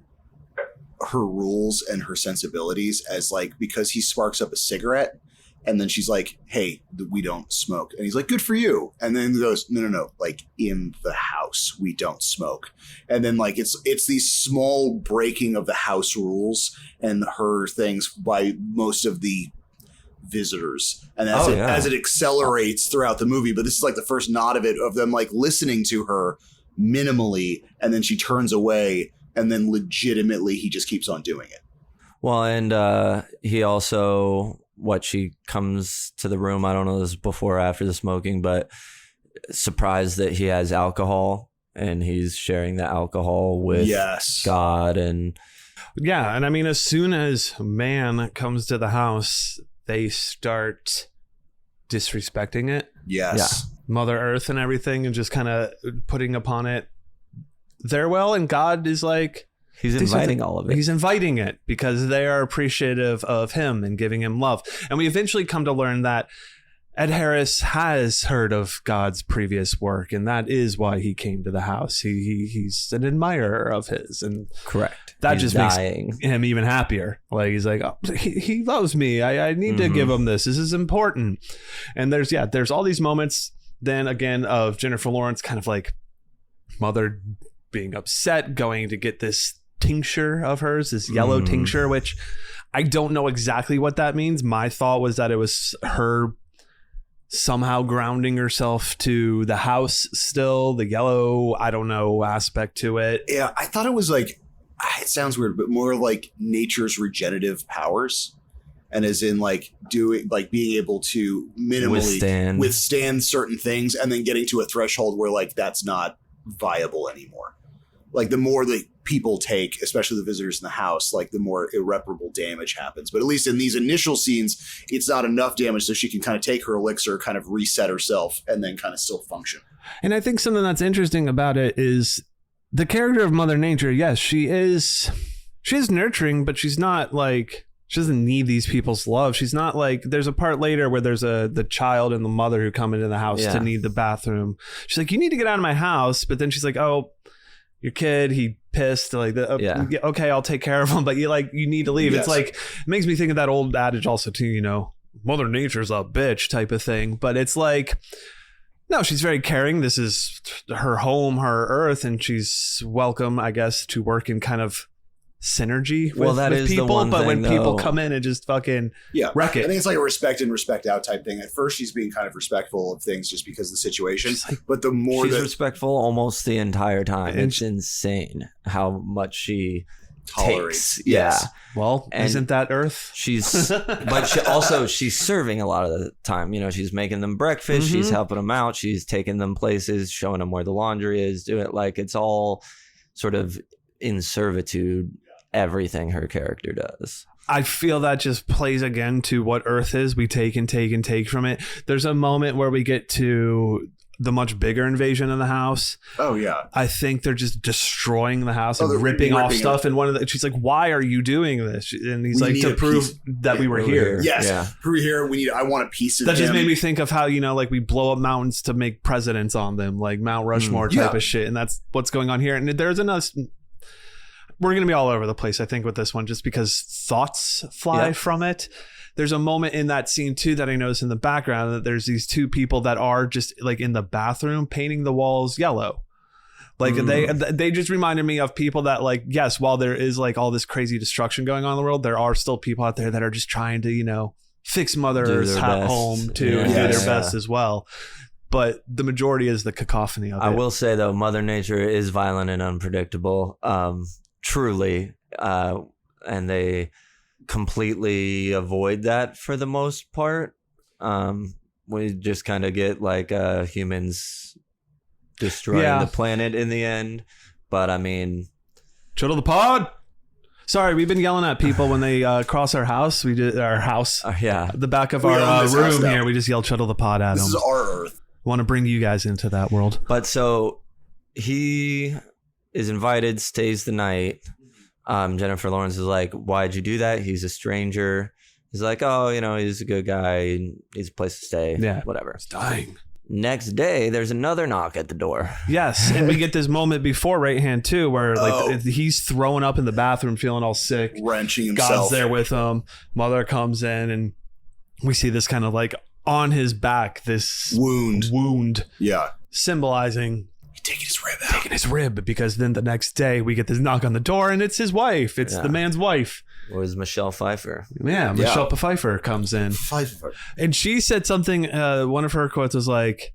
her rules and her sensibilities as like, because he sparks up a cigarette and then she's like, hey, we don't smoke. And he's like, good for you. And then he goes, no, like in the house, we don't smoke. And then like, it's these small breaking of the house rules and her things by most of the visitors. And as it accelerates throughout the movie, but this is like the first nod of it, of them like listening to her minimally. And then she turns away and then legitimately he just keeps on doing it. Well, and he also, she comes to the room, I don't know if this is before or after the smoking, but surprised that he has alcohol and he's sharing the alcohol with God. And yeah, and I mean, as soon as man comes to the house, they start disrespecting it. Yes. Yeah. Mother Earth and everything, and just kind of putting upon it their will. And God is like, he's inviting all of it. He's inviting it because they are appreciative of him and giving him love. And we eventually come to learn that Ed Harris has heard of God's previous work, and that is why he came to the house. He's an admirer of his, and correct. That he's just dying. Makes him even happier. Like he's like, oh, he loves me. I need to give him this. This is important. And there's all these moments. Then again, of Jennifer Lawrence kind of like mother being upset, going to get this tincture of hers, this yellow tincture, which I don't know exactly what that means. My thought was that it was her somehow grounding herself to the house still, the yellow, I don't know, aspect to it. Yeah, I thought it was like, it sounds weird, but more like nature's regenerative powers. And as in like being able to minimally withstand certain things and then getting to a threshold where like that's not viable anymore. Like the more that people take, especially the visitors in the house, like the more irreparable damage happens. But at least in these initial scenes, it's not enough damage so she can kind of take her elixir, kind of reset herself, and then kind of still function. And I think something that's interesting about it is the character of Mother Nature. Yes, she is nurturing, but she's not like, she doesn't need these people's love. She's not like, there's a part later where there's the child and the mother who come into the house to need the bathroom. She's like, you need to get out of my house. But then she's like, oh, your kid, he pissed. Like, okay, I'll take care of him. But you need to leave. Yes. It's like, it makes me think of that old adage also too, you know, Mother Nature's a bitch type of thing. But it's like, no, she's very caring. This is her home, her earth, and she's welcome, I guess, to work in kind of synergy with people. But when people come in and just fucking wreck it. I think it's like a respect in, respect out type thing. At first, she's being kind of respectful of things just because of the situation. Like, but the more she's respectful almost the entire time. It's insane how much she tolerates. Yes. Yeah. Well, and isn't that Earth? But she's serving a lot of the time. You know, she's making them breakfast. She's helping them out. She's taking them places, showing them where the laundry is. Do it like it's all sort of in servitude. Everything her character does. I feel that just plays again to what Earth is. We take and take and take from it. There's a moment where we get to the much bigger invasion of the house. Oh yeah. I think they're just destroying the house and ripping off stuff. And she's like, why are you doing this? And he's like, to prove that we were here. Yes. Yeah. We're here. I want a piece of that. Just made me think of how, you know, like we blow up mountains to make presidents on them, like Mount Rushmore type of shit. And that's what's going on here. And there's another. We're going to be all over the place, I think, with this one, just because thoughts fly from it. There's a moment in that scene, too, that I noticed in the background that there's these two people that are just like in the bathroom painting the walls yellow. Like they just reminded me of people that, like, yes, while there is like all this crazy destruction going on in the world, there are still people out there that are just trying to, you know, fix Mother Earth's home too and do their best as well. But the majority is the cacophony of it. I will say, though, Mother Nature is violent and unpredictable. Truly, and they completely avoid that for the most part. We just kind of get like humans destroying the planet in the end. But I mean, Chuddle the Pod. Sorry, we've been yelling at people when they cross our house. We did our house, the back of our room here. We just yell "Chuddle the Pod" at them. This is our Earth. Want to bring you guys into that world. But so he is invited, stays the night. Jennifer Lawrence is like, why'd you do that? He's a stranger. He's like, oh, he's a good guy. He's a place to stay. Yeah. Whatever. It's dying. Next day, there's another knock at the door. Yes, and we get this moment before Right Hand too, where he's throwing up in the bathroom, feeling all sick, wrenching himself. God's there with him. Mother comes in, and we see this kind of like on his back, this wound. Yeah, symbolizing taking his rib out. Because then the next day we get this knock on the door, and it's his wife. It's the man's wife. It was Michelle Pfeiffer. Yeah, Michelle Pfeiffer comes in. And she said something, one of her quotes was like,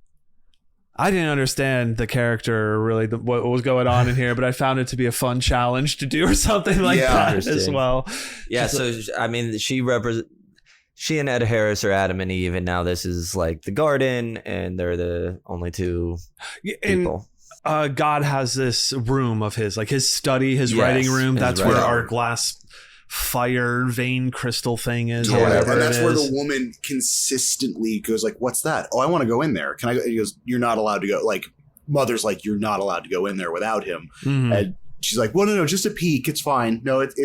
I didn't understand the character, really, what was going on in here, but I found it to be a fun challenge to do or something like that as well. Yeah, she and Ed Harris are Adam and Eve, and now this is like the garden, and they're the only two people. God has this room of his, like his study, his writing room. That's where our glass fire vein crystal thing is, or whatever. And that's where the woman consistently goes like, "What's that? Oh, I want to go in there. Can I go?" He goes, "You're not allowed to go." Like, Mother's like, "You're not allowed to go in there without him." Mm-hmm. And she's like, "Well, no, just a peek. It's fine. No, it's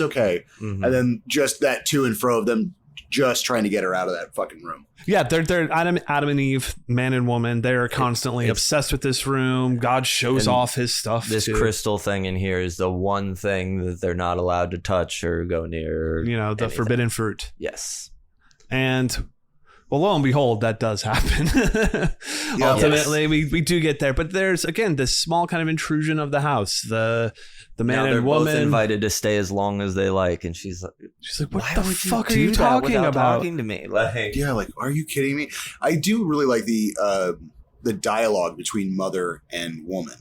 okay." Mm-hmm. And then just that to and fro of them just trying to get her out of that fucking room. Yeah, they're Adam and Eve, man and woman. They are constantly obsessed with this room. God shows off his stuff. This crystal thing in here is the one thing that they're not allowed to touch or go near. The anything. Forbidden fruit. Yes. And well, lo and behold, that does happen. Ultimately, we do get there. But there's, again, this small kind of intrusion of the house. The man and woman. They're both invited to stay as long as they like. And she's like, what the fuck are you talking about? Talking to me? Like, are you kidding me? I do really like the dialogue between mother and woman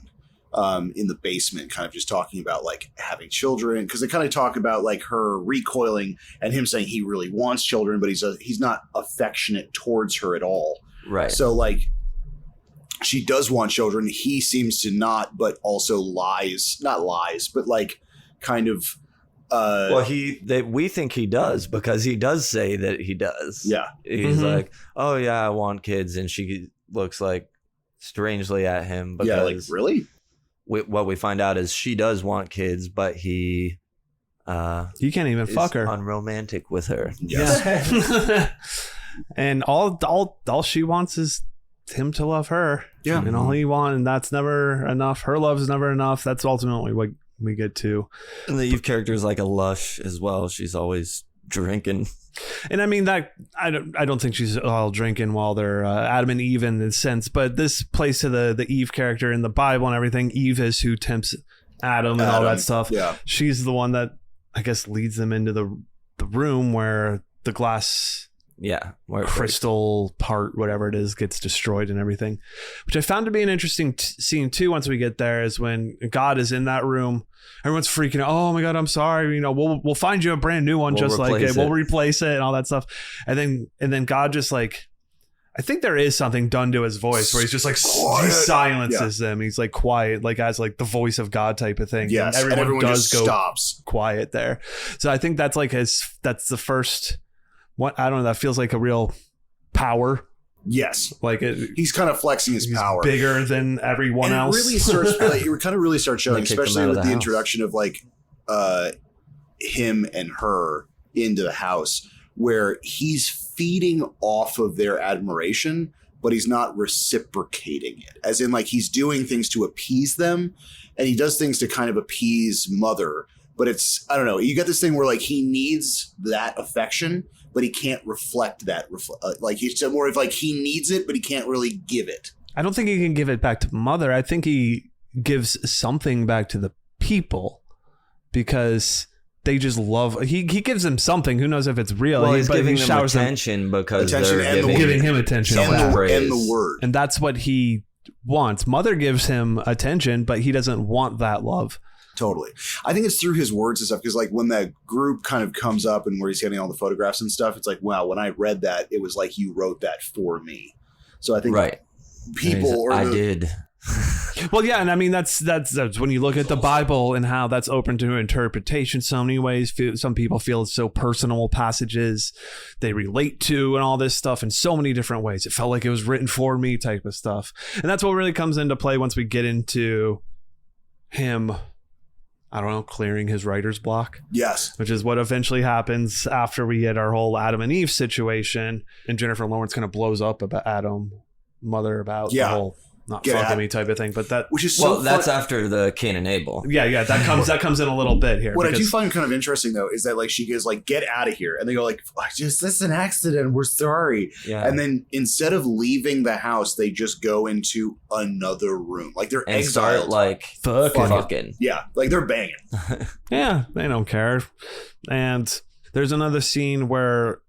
in the basement, kind of just talking about like having children, because they kind of talk about like her recoiling and him saying he really wants children, but he's not affectionate towards her at all. Right. So like, she does want children. He seems to not, but also not lies, but like kind of. We think he does, because he does say that he does. Yeah. He's like, oh yeah, I want kids. And she looks like strangely at him. Because like, really? What we find out is she does want kids, but he can't even fuck her. Unromantic with her. Yes. Yeah. And all she wants is him to love her. Yeah. And all he wants, and that's never enough. Her love is never enough. That's ultimately what we get to. And the Eve character is like a lush as well. She's always drinking. And I mean, that I don't think she's all drinking while they're Adam and Eve in a sense, but this plays to the Eve character in the Bible and everything. Eve is who tempts Adam and all that stuff. Yeah. She's the one that I guess leads them into the room where the glass crystal part, whatever it is, gets destroyed and everything, which I found to be an interesting scene too. Once we get there, is when God is in that room. Everyone's freaking out. Oh my God, I'm sorry. We'll find you a brand new one, we'll replace it and all that stuff. And then God just like, I think there is something done to his voice where he's just like, he silences them. He's like quiet, like as like the voice of God type of thing. Yes, and everyone does just stops quiet there. So I think that's like that's the first. What I don't know. That feels like a real power. Yes, like he's kind of flexing his power, bigger than everyone else. It really starts. It kind of really starts showing, especially with the introduction of like him and her into the house, where he's feeding off of their admiration, but he's not reciprocating it. As in, like, he's doing things to appease them, and he does things to kind of appease Mother. But it's, I don't know. You get this thing where like he needs that affection, but he can't reflect that. Like he's more of like he needs it, but he can't really give it. I don't think he can give it back to Mother. I think he gives something back to the people because they just love. He gives them something. Who knows if it's real? Well, he's giving them attention because they're giving him attention and the word, and that's what he wants. Mother gives him attention, but he doesn't want that love. Totally. I think it's through his words and stuff, because like when that group kind of comes up and where he's getting all the photographs and stuff, it's like, wow, when I read that, it was like you wrote that for me. So I think people I did. Well, yeah, and I mean that's when you look at the Bible and how that's open to interpretation so many ways. Some people feel it's so personal passages they relate to and all this stuff in so many different ways. It felt like it was written for me type of stuff. And that's what really comes into play once we get into him I don't know, clearing his writer's block. Yes. Which is what eventually happens after we get our whole Adam and Eve situation. And Jennifer Lawrence kind of blows up about Adam, mother, about the whole not fucking me type of thing. But that, which is so that's after the Cain and Abel. Yeah, that comes in a little bit here. What I do find kind of interesting though is that like she goes like, get out of here, and they go like, just this is an accident, we're sorry. Yeah. And then instead of leaving the house, they just go into another room, like they're And exiled. start like fucking. Yeah, like they're banging. Yeah, they don't care. And there's another scene where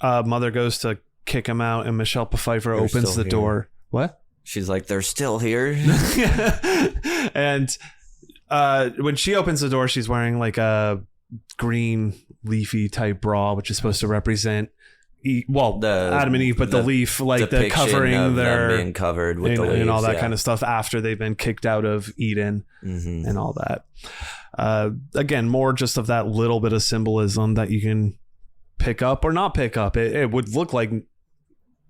mother goes to kick him out, and Michelle Pfeiffer They're opens still the here. door. What? She's like, they're still here. And when she opens the door, she's wearing like a green leafy type bra, which is supposed to represent Adam and Eve, but the leaf, like the covering of their them being covered with the leaves, and all that kind of stuff after they've been kicked out of Eden and all that. Again, more just of that little bit of symbolism that you can pick up or not pick up. It would look like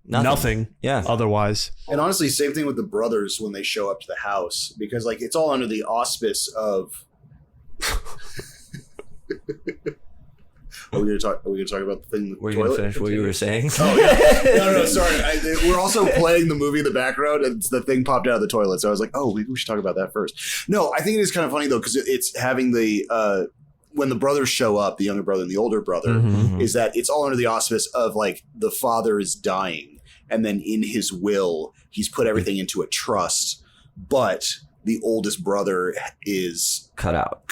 nothing. Yeah. Otherwise. And honestly, same thing with the brothers when they show up to the house, because like it's all under the auspice of. Are we gonna talk about the thing? Were you gonna finish what you were saying? Oh yeah. No, sorry. We're also playing the movie in the background, and the thing popped out of the toilet. So I was like, oh, maybe we should talk about that first. No, I think it is kind of funny though, because it's having the when the brothers show up, the younger brother and the older brother, is that it's all under the auspice of like the father is dying, and then in his will he's put everything into a trust, but the oldest brother is cut out.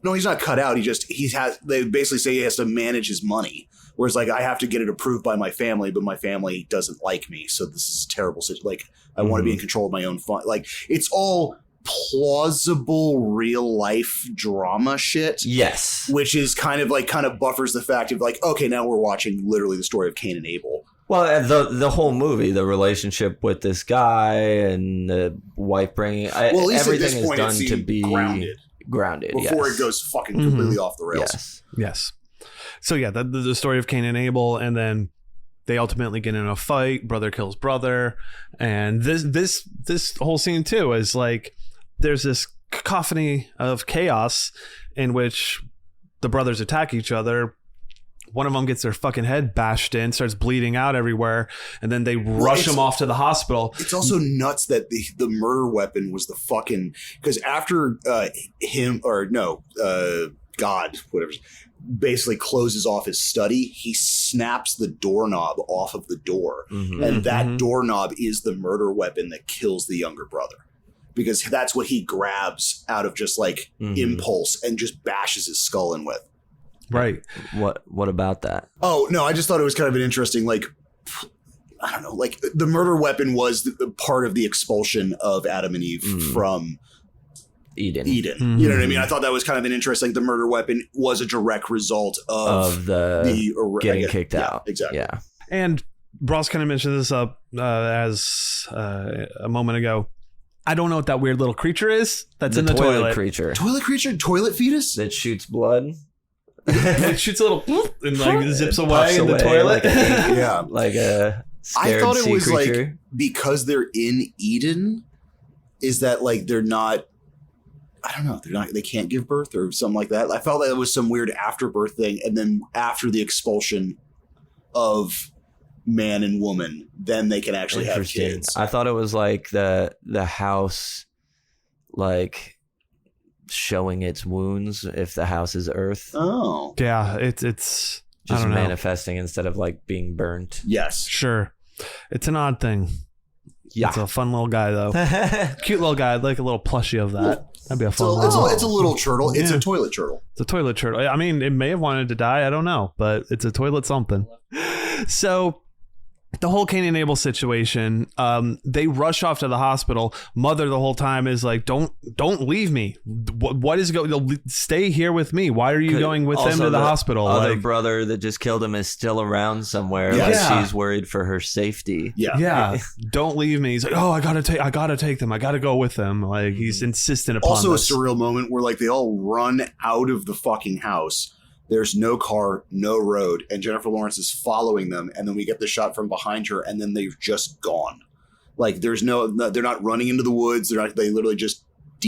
No, he's not cut out. They basically say he has to manage his money. Whereas like I have to get it approved by my family, but my family doesn't like me. So this is a terrible situation. Like I want to be in control of my own fund. Like it's all plausible real life drama shit. Yes. Which is kind of buffers the fact of like, okay, now we're watching literally the story of Cain and Abel. Well, the whole movie, the relationship with this guy and the wife bringing, at least everything at this point, is done to be grounded before it goes fucking completely off the rails. Yes. So yeah, the story of Cain and Abel, and then they ultimately get in a fight. Brother kills brother, and this whole scene too is like there's this cacophony of chaos in which the brothers attack each other. One of them gets their fucking head bashed in, starts bleeding out everywhere, and then they rush him off to the hospital. It's also nuts that the murder weapon was the fucking, because after God, whatever, basically closes off his study, he snaps the doorknob off of the door, and that doorknob is the murder weapon that kills the younger brother, because that's what he grabs out of just like impulse and just bashes his skull in with. Right. What about that? Oh, no, I just thought it was kind of an interesting, like, I don't know, like the murder weapon was the part of the expulsion of Adam and Eve from Eden. You know what I mean? I thought that was kind of an interesting, the murder weapon was a direct result of the getting kicked out. Exactly. Yeah. And Ross kind of mentioned this as a moment ago. I don't know what that weird little creature is that's in the toilet. Creature. Toilet creature? Toilet fetus? That shoots blood. It shoots a little and like zips away in the toilet. Like a scared I thought it was creature. like because they're in Eden, is that like they're not, I don't know, they can't give birth or something like that. I felt that it was some weird afterbirth thing, and then after the expulsion of man and woman, then they can actually have kids. I thought it was like the house, like showing its wounds if the house is earth. Oh. Yeah, it's just manifesting instead of like being burnt. Yes. Sure. It's an odd thing. Yeah. It's a fun little guy though. Cute little guy. I'd like a little plushie of that. That'd be a fun it's a little turtle. It's a toilet turtle. It's a toilet turtle. I mean, it may have wanted to die. I don't know, but it's a toilet something. So the whole Cain and Abel situation, they rush off to the hospital. Mother the whole time is like, don't leave me. What is going? Stay here with me. Why are you going with them to the hospital? Other brother that just killed him is still around somewhere. Yeah. Like she's worried for her safety. Yeah. Don't leave me. He's like, oh, I gotta take them. I gotta go with them. Like he's insistent upon. Also, this. a surreal moment where like they all run out of the fucking house. There's no car, no road, and Jennifer Lawrence is following them, and then we get the shot from behind her, and then they've just gone. Like they're not running into the woods. They literally just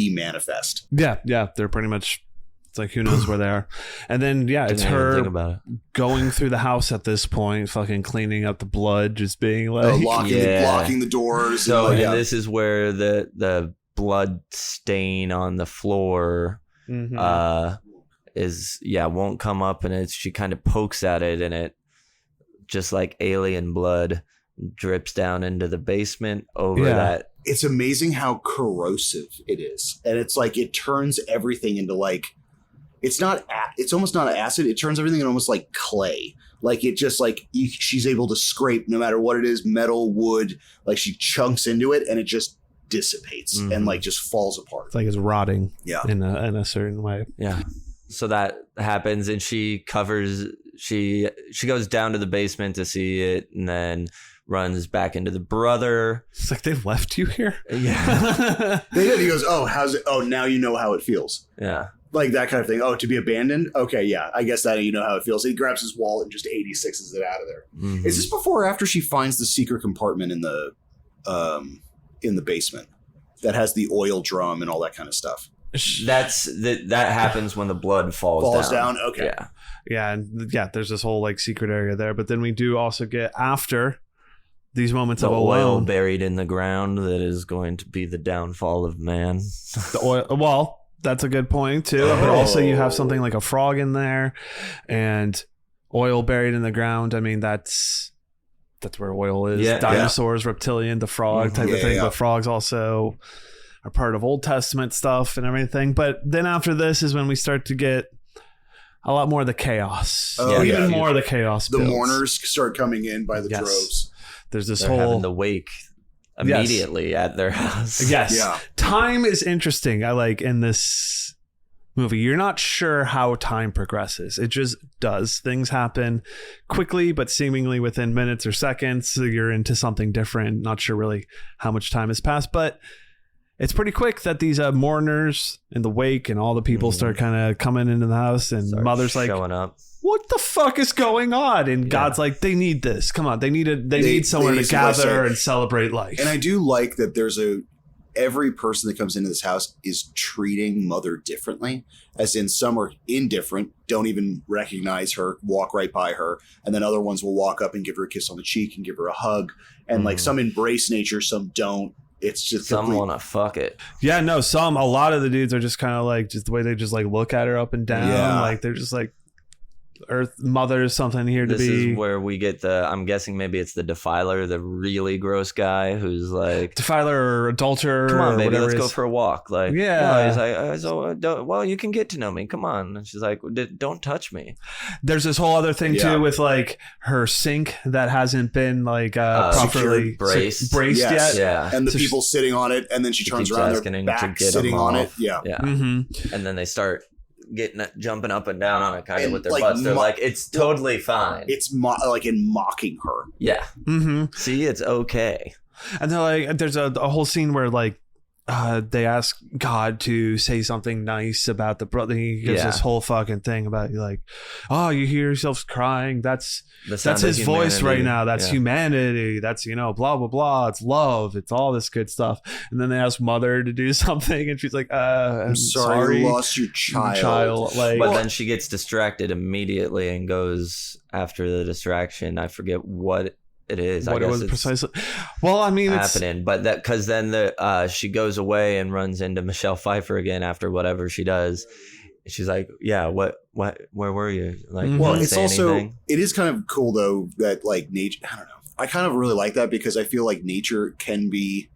de-manifest. Yeah, they're pretty much. It's like who knows where they are, and then it's Didn't even think her about it. going through the house at this point, fucking cleaning up the blood, just being like, Locking the doors. So and, and this is where the blood stain on the floor won't come up, and she kind of pokes at it, and it just like alien blood drips down into the basement over that. It's amazing how corrosive it is, and it's like it turns everything into like it's almost not acid. It turns everything into almost like clay. Like it just like she's able to scrape no matter what it is, metal, wood. Like she chunks into it, and it just dissipates and like just falls apart. It's like it's rotting. Yeah, in a certain way. Yeah. So that happens, and she goes down to the basement to see it, and then runs back into the brother. It's like, they left you here? Yeah. They did. He goes, "Oh, how's it? Oh, now you know how it feels." Yeah. Like that kind of thing. Oh, to be abandoned? Okay, yeah. I guess that you know how it feels. He grabs his wallet and just 86s it out of there. Mm-hmm. Is this before or after she finds the secret compartment in the basement that has the oil drum and all that kind of stuff? That happens when the blood falls down. Okay. Yeah. Yeah, and there's this whole like secret area there, but then we do also get, after these moments The of oil alone, buried in the ground that is going to be the downfall of man. the oil. Well, that's a good point too. But also you have something like a frog in there, and oil buried in the ground. I mean, that's where oil is. Yeah, Dinosaurs, reptilian, the frog type of thing. Yeah. But frogs also are part of Old Testament stuff and everything. But then after this is when we start to get a lot more of the chaos. Even more of the chaos. The builds. mourners start coming in by the droves. There's this They're having the wake immediately at their house. Yes. Yeah. Time is interesting. I like in this movie, you're not sure how time progresses. It just does. Things happen quickly, but seemingly within minutes or seconds, you're into something different. Not sure really how much time has passed, but it's pretty quick that these mourners in the wake and all the people start kind of coming into the house, and mother's like, showing up. what the fuck is going on? And God's like, they need this. Come on. They need somewhere to gather and celebrate life. And I do like that there's every person that comes into this house is treating mother differently, as in some are indifferent, don't even recognize her, walk right by her. And then other ones will walk up and give her a kiss on the cheek and give her a hug. And like some embrace nature, some don't. It's just some want to fuck it. Yeah, no, a lot of the dudes are just kind of like, just the way they just like look at her up and down. Yeah. Like they're just like, Earth Mother is something here to This be. is where we get I'm guessing maybe it's the defiler, the really gross guy who's like, defiler or adulterer. come on, or baby, let's it go is. for a walk. Like, Yeah. no, he's like, well, you can get to know me. Come on. And she's like, don't touch me. There's this whole other thing Yeah. too with like her sink that hasn't been like properly braced. Yes. yet. Yeah. And the So people sitting on it, and then she turns keeps around, asking their him to back get sitting them on it. off. Yeah. Yeah. Mm-hmm. And then they start jumping up and down on it kind of And, with their like, butts. They're like, it's totally fine. It's like in mocking her. Yeah. Mm-hmm. See, it's okay. And they're like, there's a whole scene where like they ask God to say something nice about the brother. He gives this whole fucking thing about like, oh, you hear yourself crying. That's his voice right now. That's humanity. That's, blah, blah, blah. It's love. It's all this good stuff. And then they ask mother to do something, and she's like, I'm sorry. You lost your child. Like, But then she gets distracted immediately and goes after the distraction. I forget what it is. what I it guess was it's precisely. Well, I mean, it's happening, but that because then she goes away and runs into Michelle Pfeiffer again after whatever she does. She's like, yeah, what, where were you? Like, Well, didn't it's say also anything. it is kind of cool though that like nature. I don't know. I kind of really like that because I feel like nature can be.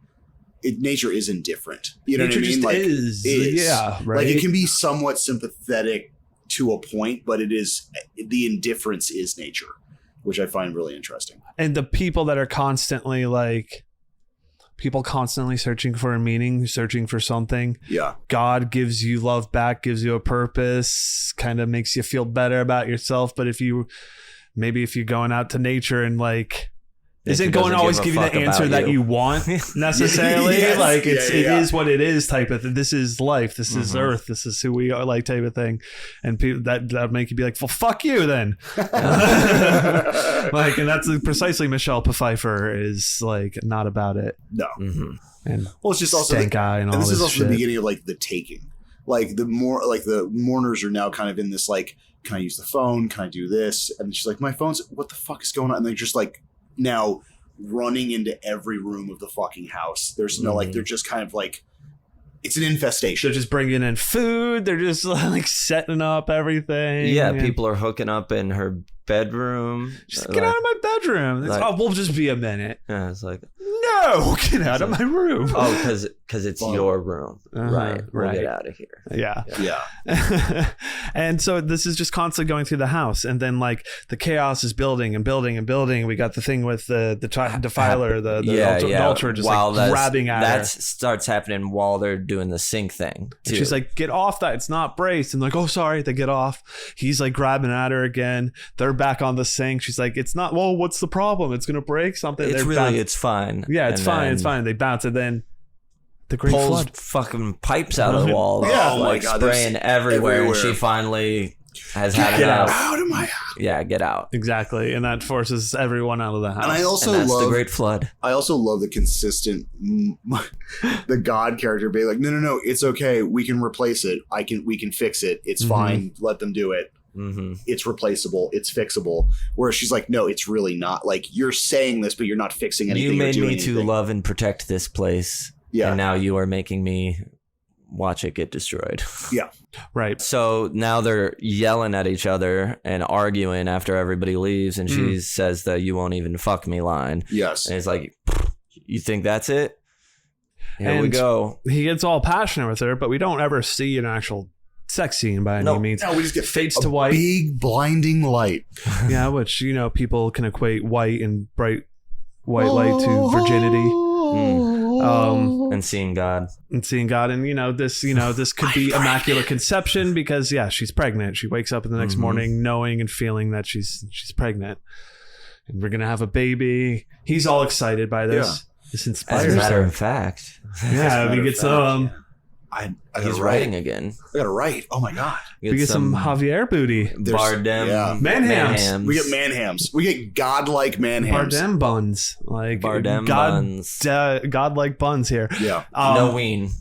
Nature is indifferent. You know nature what I mean? just Like is. Yeah, right. Like it can be somewhat sympathetic to a point, but it is the indifference is nature, which I find really interesting. And the people that are constantly searching for a meaning, searching for something. Yeah. God gives you love back, gives you a purpose, kind of makes you feel better about yourself. But if you're going out to nature and like isn't going to always give you the answer that you want necessarily. Yes. Like it Yeah. is what it is type of thing. This is life. This is Earth. This is who we are, like type of thing. And people that make you be like, well, fuck you then. Like, and that's precisely Michelle Pfeiffer is like not about it. No. And Well, it's just also stank guy and all this this is also shit. the beginning of like the taking. Like the mourners are now kind of in this like, can I use the phone? Can I do this? And she's like, my phone's, what the fuck is going on? And they're just like now running into every room of the fucking house. There's no like, they're just kind of like, it's an infestation. They're just bringing in food. They're just like setting up everything. Yeah, And people are hooking up in her bedroom. just get out of my bedroom. It's, like- oh, we'll just be a minute. Yeah, it's like, No, get out of my room. oh, because it's your room. Right. We'll right. get out of here. Yeah. Yeah. And so this is just constantly going through the house, and then like the chaos is building and building and building. We got the thing with the defiler, the adulterer, just While like grabbing at her. that starts happening while they're doing the sink thing And too. she's like, get off that. It's not braced. And like, oh, sorry. They get off. He's like grabbing at her again. They're back on the sink. She's like, it's not, well, what's the problem? It's going to break something. it's They're really, bounce- it's fine. Yeah, it's And fine. then It's fine. They bounce it. Then the great pulls flood. fucking pipes out of the wall. Yeah. Oh my like God, there's spraying everywhere. And everywhere. she finally has had Get enough. Out of my house. Yeah, get out. Exactly. And that forces everyone out of the house. And I also And that's love the Great Flood. I also love the consistent the God character being like, no, it's okay. We can replace it. We can fix it. It's fine. Let them do it. Mm-hmm. It's replaceable. It's fixable. Whereas she's like, no, it's really not. Like, you're saying this, but you're not fixing anything. You or made doing me to anything. love and protect this place. Yeah. And now you are making me watch it get destroyed. Yeah. Right. So now they're yelling at each other and arguing after everybody leaves. And she says the "you won't even fuck me" line. Yes. And it's like, you think that's it? Here we And go. He gets all passionate with her, but we don't ever see an actual sex scene by any No. means. No, we just get Fades a to white. big blinding light. Yeah, which, you know, people can equate white and bright white light to virginity. And seeing God. And seeing God, and this could be immaculate conception because she's pregnant. She wakes up in the next morning knowing and feeling that she's pregnant, and we're gonna have a baby. He's all excited by this. Yeah. This As a inspires matter her. of fact, Yeah, we get some. I he's gotta writing write. again. I gotta write. Oh my God. We get some Javier booty. There's- Bardem. yeah. Manhams. We get manhams. We get godlike manhams. Bardem buns, like Bardem God, buns. godlike buns here. Yeah. No ween.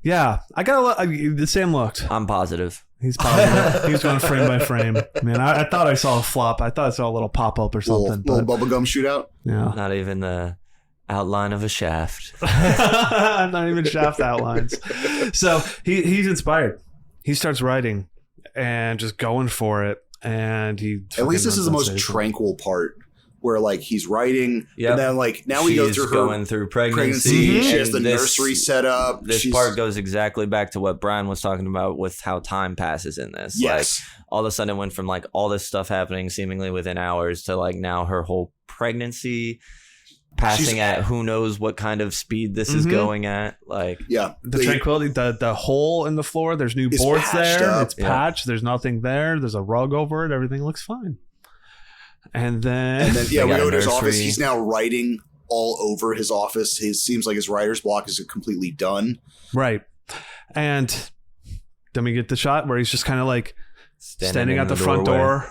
Yeah, I got the Sam looked. I'm positive. He's positive. He was going frame by frame. Man, I thought I saw a flop. I thought I saw a little pop up or something. Little But bubblegum shootout. yeah, Not even the outline of a shaft. not even shaft outlines. So he's inspired. He starts writing and just going for it. And he At least this is the most fucking- tranquil part where like he's writing Yep. and then like now we go She's through her going through pregnancy. pregnancy. She has and the this- nursery set up. This She's- part goes exactly back to what Brian was talking about with how time passes in this. Yes. Like, all of a sudden it went from like all this stuff happening seemingly within hours to like now her whole pregnancy passing She's- at who knows what kind of speed this is going at. Like, yeah. The tranquility, the hole in the floor. There's new It's boards patched there. up. It's patched. There's nothing there. There's a rug over it. Everything looks fine. And then And then They we got go a to his nursery. office. He's now writing all over his office. Seems like his writer's block is completely done. right, and then we get the shot where he's just kind of like standing in at the front doorway. door,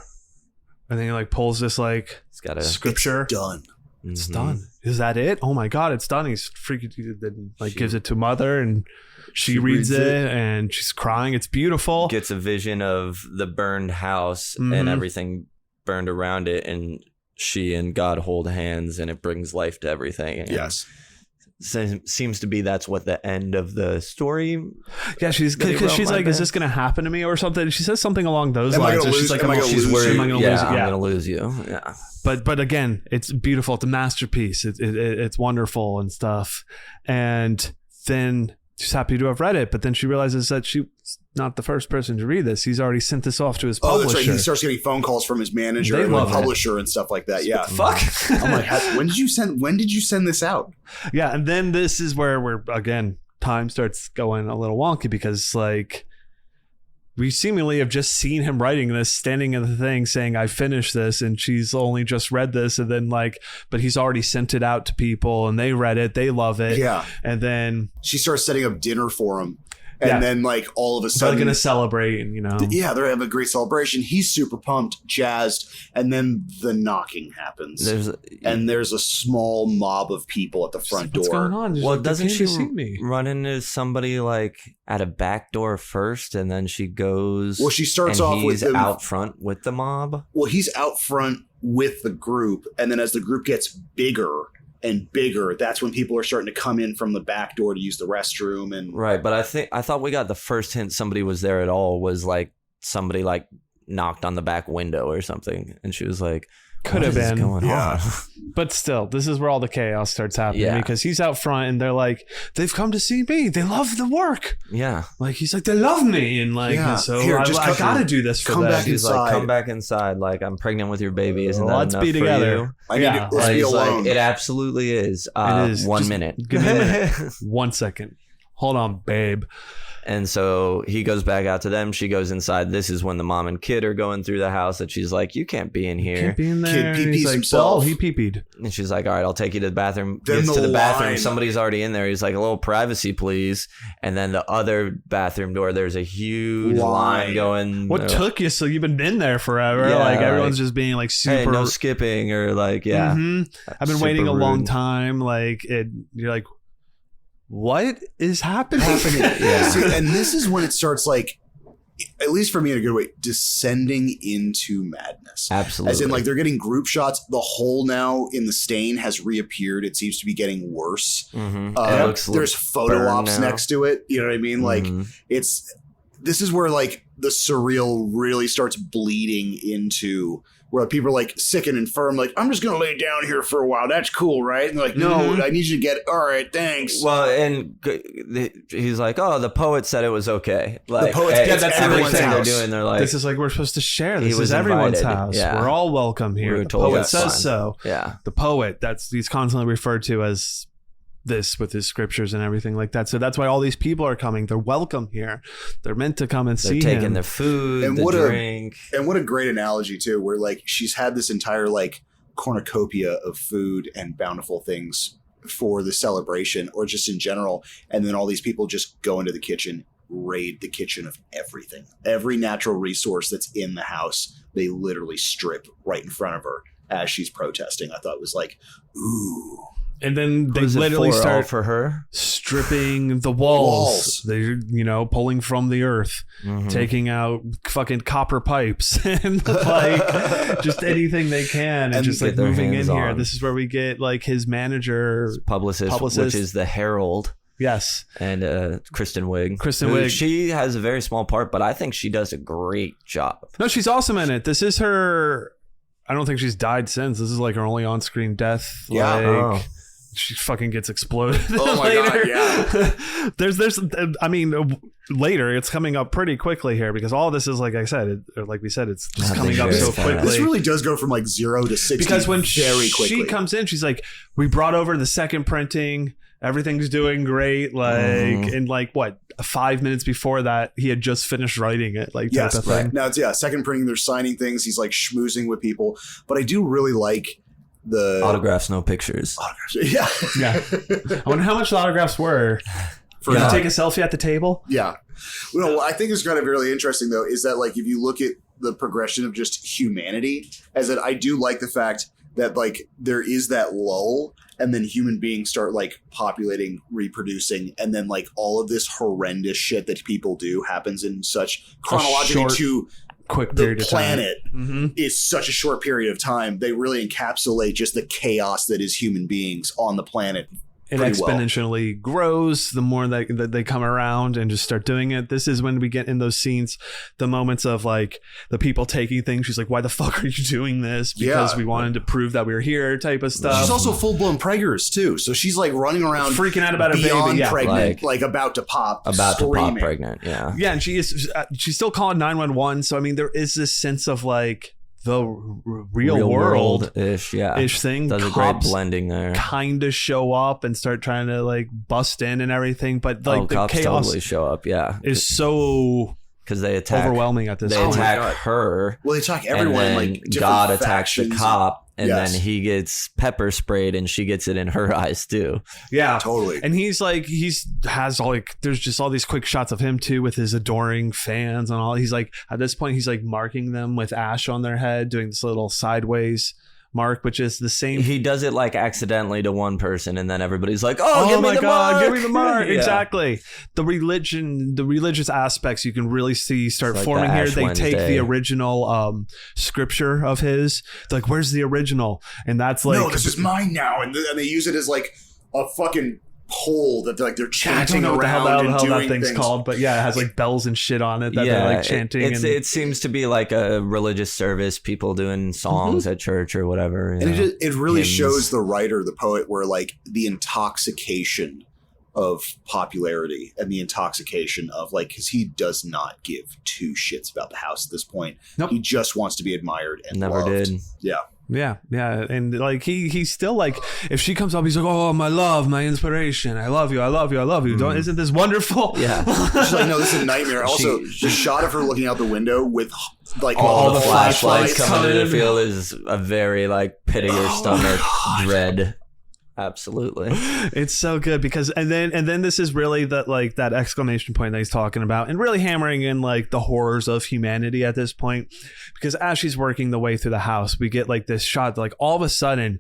and then he like pulls this like It's got a scripture. It's done. It's done. Is that it? Oh my God, it's done. He's freaking then like gives it to mother and she reads it and she's crying. It's beautiful. Gets a vision of the burned house and everything burned around it, and she and God hold hands, and it brings life to everything. And Yes. seems to be that's what the end of the story. Yeah, she's That he because wrote she's like like, is that? this gonna happen to me or something? She says something along those Am I lines. gonna So she's lose- like, am I gonna she's lose worried. you? Am I gonna Yeah, lose you? I'm Yeah. gonna lose you. Yeah. But again, it's beautiful. It's a masterpiece. It's wonderful and stuff. And then she's happy to have read it, but then she realizes that she's not the first person to read this. He's already sent this off to his Oh, publisher. that's right. He starts getting phone calls from his manager They and love it. publisher and stuff like that. Yeah. Fuck. I'm like, when did you send this out? Yeah, and then this is where we're again time starts going a little wonky because like we seemingly have just seen him writing this, standing in the thing saying, I finished this, and she's only just read this, and then like, but he's already sent it out to people and they read it, they love it. Yeah. And then she starts setting up dinner for him. And then, like, all of a they're sudden... going to celebrate, and, you know... Yeah, they're having a great celebration. He's super pumped, jazzed, and then the knocking happens. There's a small mob of people at the front door. What's going on? Well, like, doesn't she see me? run into somebody, like, at a back door first, and then she goes... Well, she starts and off with he's him out front with the mob? Well, he's out front with the group, and then as the group gets bigger... and bigger, that's when people are starting to come in from the back door to use the restroom. And right, but I thought we got the first hint somebody was there at all was like somebody like knocked on the back window or something, and she was like, could have been going on? But still, this is where all the chaos starts happening, because he's out front and they're like, they've come to see me, they love the work, like he's like, they love me, and like, and so here, I gotta do this for them. She's like, come back inside, like, I'm pregnant with your baby, isn't that let's enough be together for I need to, let's be alone. like, it absolutely is. It is. 1 Just minute. give me a minute. 1 second, hold on, babe. And so he goes back out to them. She goes inside. This is when the mom and kid are going through the house that she's like, you can't be in here. Can't be in there. Kid He's pee-pees like, himself. well, he pee-peed. And she's like, all right, I'll take you to the bathroom. Then Gets the to the bathroom. line. Somebody's already in there. He's like, a little privacy, please. And then the other bathroom door, there's a huge line going. What took you? So you've been in there forever. Yeah, like everyone's like, just being like super. Hey, no skipping or like, yeah. I've been Super waiting a long rude. time. Like you're like, what is happening? Yeah. See, and this is when it starts, like, at least for me in a good way, descending into madness. Absolutely. As in, like, they're getting group shots. The hole now in the stain has reappeared. It seems to be getting worse. There's photo ops next to it. You know what I mean? Like, this is where, like, the surreal really starts bleeding into where people are like sick and infirm, like, I'm just going to lay down here for a while. That's cool, right? And they're like, no, I need you to get, all right, thanks. Well, and he's like, oh, the poet said it was okay. Like, the poet gets that's everyone's everything house. they're doing. They're like, This is like we're supposed to share. He This was is everyone's invited. house. Yeah. We're all welcome We here. were The told poet that's says fine. so. yeah. The poet. He's constantly referred to as this with his scriptures and everything like that. So that's why all these people are coming. They're welcome here. They're meant to come and They're see taking him. their food, And the what drink. And what a great analogy, too, where, like, she's had this entire, like, cornucopia of food and bountiful things for the celebration or just in general. And then all these people just go into the kitchen, raid the kitchen of everything. Every natural resource that's in the house, they literally strip right in front of her as she's protesting. I thought it was like, ooh. And then they Who's it literally for? All start for her. stripping the walls. They're, pulling from the earth, taking out fucking copper pipes and like just anything they can and just get like their moving in hands here. on. This is where we get like his manager. Publicist, which is the Herald. Yes. And Kristen Wiig. Kristen who- Wiig. She has a very small part, but I think she does a great job. No, she's awesome in it. This is her. I don't think she's died since. This is like her only on-screen death. Yeah. Like, Oh. she fucking gets exploded. Oh my God, yeah. there's. I mean, later it's coming up pretty quickly here because all this is like I said, like we said, it's just Nothing coming up very so fast. quickly. This really does go from like 0 to 60 because when very quickly. she comes in, she's like, "We brought over the second printing. Everything's doing great." Like, and like what 5 minutes before that, he had just finished writing it. Like, type of thing. Now it's second printing. They're signing things. He's like schmoozing with people. But I do really like the Autographs, no pictures. Yeah, Yeah. I wonder how much the autographs were. For Did you now. take a selfie at the table? Yeah. Well, what I think is kind of really interesting, though, is that, like, if you look at the progression of just humanity, as that I do like the fact that, like, there is that lull, and then human beings start, like, populating, reproducing, and then, like, all of this horrendous shit that people do happens in such chronologically short, to quick the period of time. planet is such a short period of time. They really encapsulate just the chaos that is human beings on the planet. It pretty well. exponentially grows the more that they come around and just start doing it. This is when we get in those scenes, the moments of like the people taking things. She's like, "Why the fuck are you doing this?" Because we wanted to prove that we were here, type of stuff. She's also full blown preggers too, so she's like running around, freaking out about her baby. beyond Yeah. pregnant, like about to pop, screaming. Pregnant. Yeah. Yeah, and she's still calling 911. So I mean, there is this sense of like the real world ish. Yeah. ish thing. Does a great Cops blending there. kind of show up and start trying to like bust in and everything, but like the cops chaos totally show up. Yeah. is so because they attack. Overwhelming at this They point. attack her. Well, they attack everyone. And then like different God attacks the factions. cop, and Yes. then he gets pepper sprayed, and she gets it in her eyes too. Yeah, Totally. And he's has all there's just all these quick shots of him too with his adoring fans and all. He's like, at this point, he's like marking them with ash on their head, doing this little sideways mark, which is the same. He does it like accidentally to one person, and then everybody's like, "Oh, give my me the God, mark. give me the mark!" Yeah. Exactly. The religious aspects you can really see start It's like forming the here. Ash They take Wednesday. the original scripture of his. They're like, where's the original? And that's like, no, this is mine now, and they use it as like a fucking pole that they're I don't chanting know what the around hell and that doing thing's things. called, but yeah, it has like bells and shit on it that they're like chanting. It seems to be like a religious service, people doing songs at church or whatever. And it really hymns. shows the writer, the poet, where like the intoxication of popularity and the intoxication of like, because he does not give two shits about the house at this point. Nope. He just wants to be admired and Never loved. did. Yeah. Yeah, and like he's still like, if she comes up, he's like, "Oh, my love, my inspiration, I love you, I love you, I love you." Isn't this wonderful? Yeah. She's like, no, this is a nightmare. Also, the shot of her looking out the window with like All the flashlights flashlights coming into the coming. field is a very like pit of your stomach dread. Absolutely. It's so good because and then this is really that exclamation point that he's talking about, and really hammering in like the horrors of humanity at this point, because as she's working the way through the house, we get like this shot like all of a sudden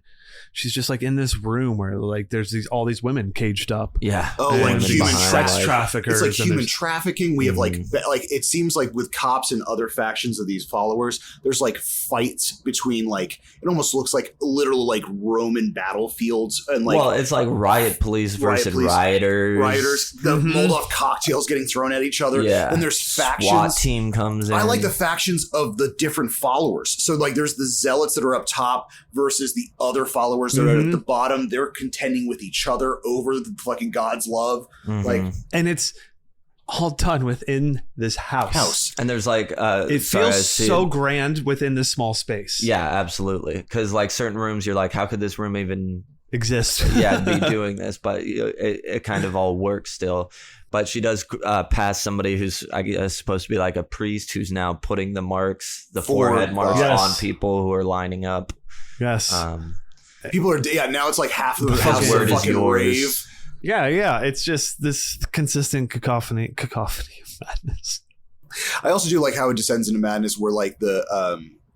she's just like in this room where like there's all these women caged up. Yeah. Oh, And like women human behind, sex like- traffickers. It's like and human there's- trafficking. We have like it seems like with cops and other factions of these followers, there's like fights between like it almost looks like literal like Roman battlefields and like well, it's like riot police versus rioters. rioters, the Molotov cocktails getting thrown at each other. Yeah. And there's factions. SWAT team comes in. I like the factions of the different followers. So like there's the zealots that are up top versus the other followers that are at the bottom. They're contending with each other over the fucking God's love. Like and it's all done within this house. And there's like It feels so grand within this small space. Yeah, absolutely. Because like certain rooms, you're like, how could this room even Exist. be doing this? But you know, it kind of all works still. But she does pass somebody who's, I guess, supposed to be like a priest who's now putting the marks, the forehead marks Yes. on people who are lining up. Yes. people are now it's like half of the house is a word is fucking yours. rave. Yeah. It's just this consistent cacophony of madness. I also do like how it descends into madness where like the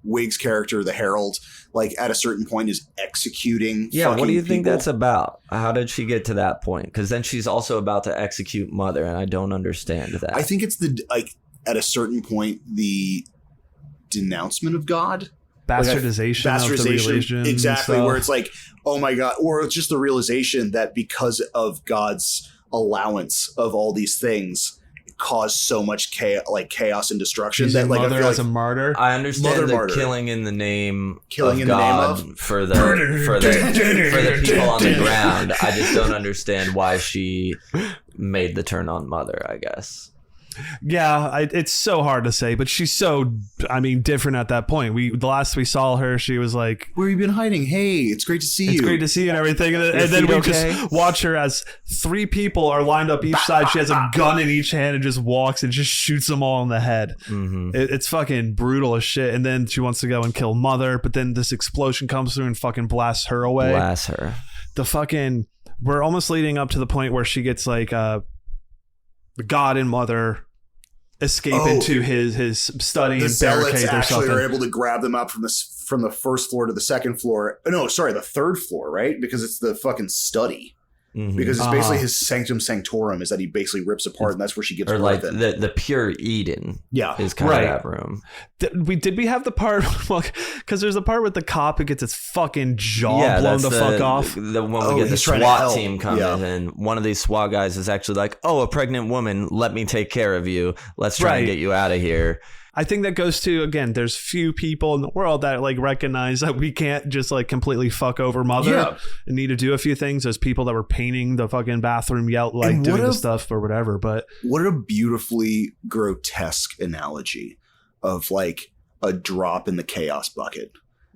Wiggs character, the Herald, like at a certain point is executing. Yeah, what do you think people. that's about? How did she get to that point? Because then she's also about to execute Mother, and I don't understand that. I think it's the like at a certain point the denouncement of God. Bastardization of the religion. Exactly, stuff. where it's like, oh my God, or it's just the realization that because of God's allowance of all these things, it caused so much chaos and destruction She's that a like I mother feel as like a martyr. I understand Mother the martyr. killing in the name Killing of in the God name of? for the people on the ground. I just don't understand why she made the turn on Mother, I guess. Yeah, it's so hard to say, but she's so, different at that point. The last we saw her, she was like, where have you been hiding? Hey, it's great to see you. it's great to see you and everything. And then we just watch her as 3 people are lined up each side. She has a gun in each hand and just walks and just shoots them all in the head. It's fucking brutal as shit. And then she wants to go and kill Mother, but then this explosion comes through and fucking blasts her away. Blast her. We're almost leading up to the point where she gets like God and Mother escape into his study The and zealots barricade or actually something. are able to grab them up from the first floor to the second floor. No, sorry, the third floor, right? Because it's the fucking study. Because it's basically his sanctum sanctorum is that he basically rips apart, and that's where she gets Or like birth in. the pure Eden is kind Right. of that room. Did we have the part because there's the part with the cop who gets his fucking jaw blown that's the fuck off. When we get the he's trying to SWAT help. team coming, Yeah. and one of these SWAT guys is actually like, "Oh, a pregnant woman. Let me take care of you. Let's try and Right. get you out of here." I think that goes to, again, there's few people in the world that like recognize that we can't just like completely fuck over Mother and need to do a few things. There's people that were painting the fucking bathroom like And doing the stuff or whatever. But What a beautifully grotesque analogy of like a drop in the chaos bucket.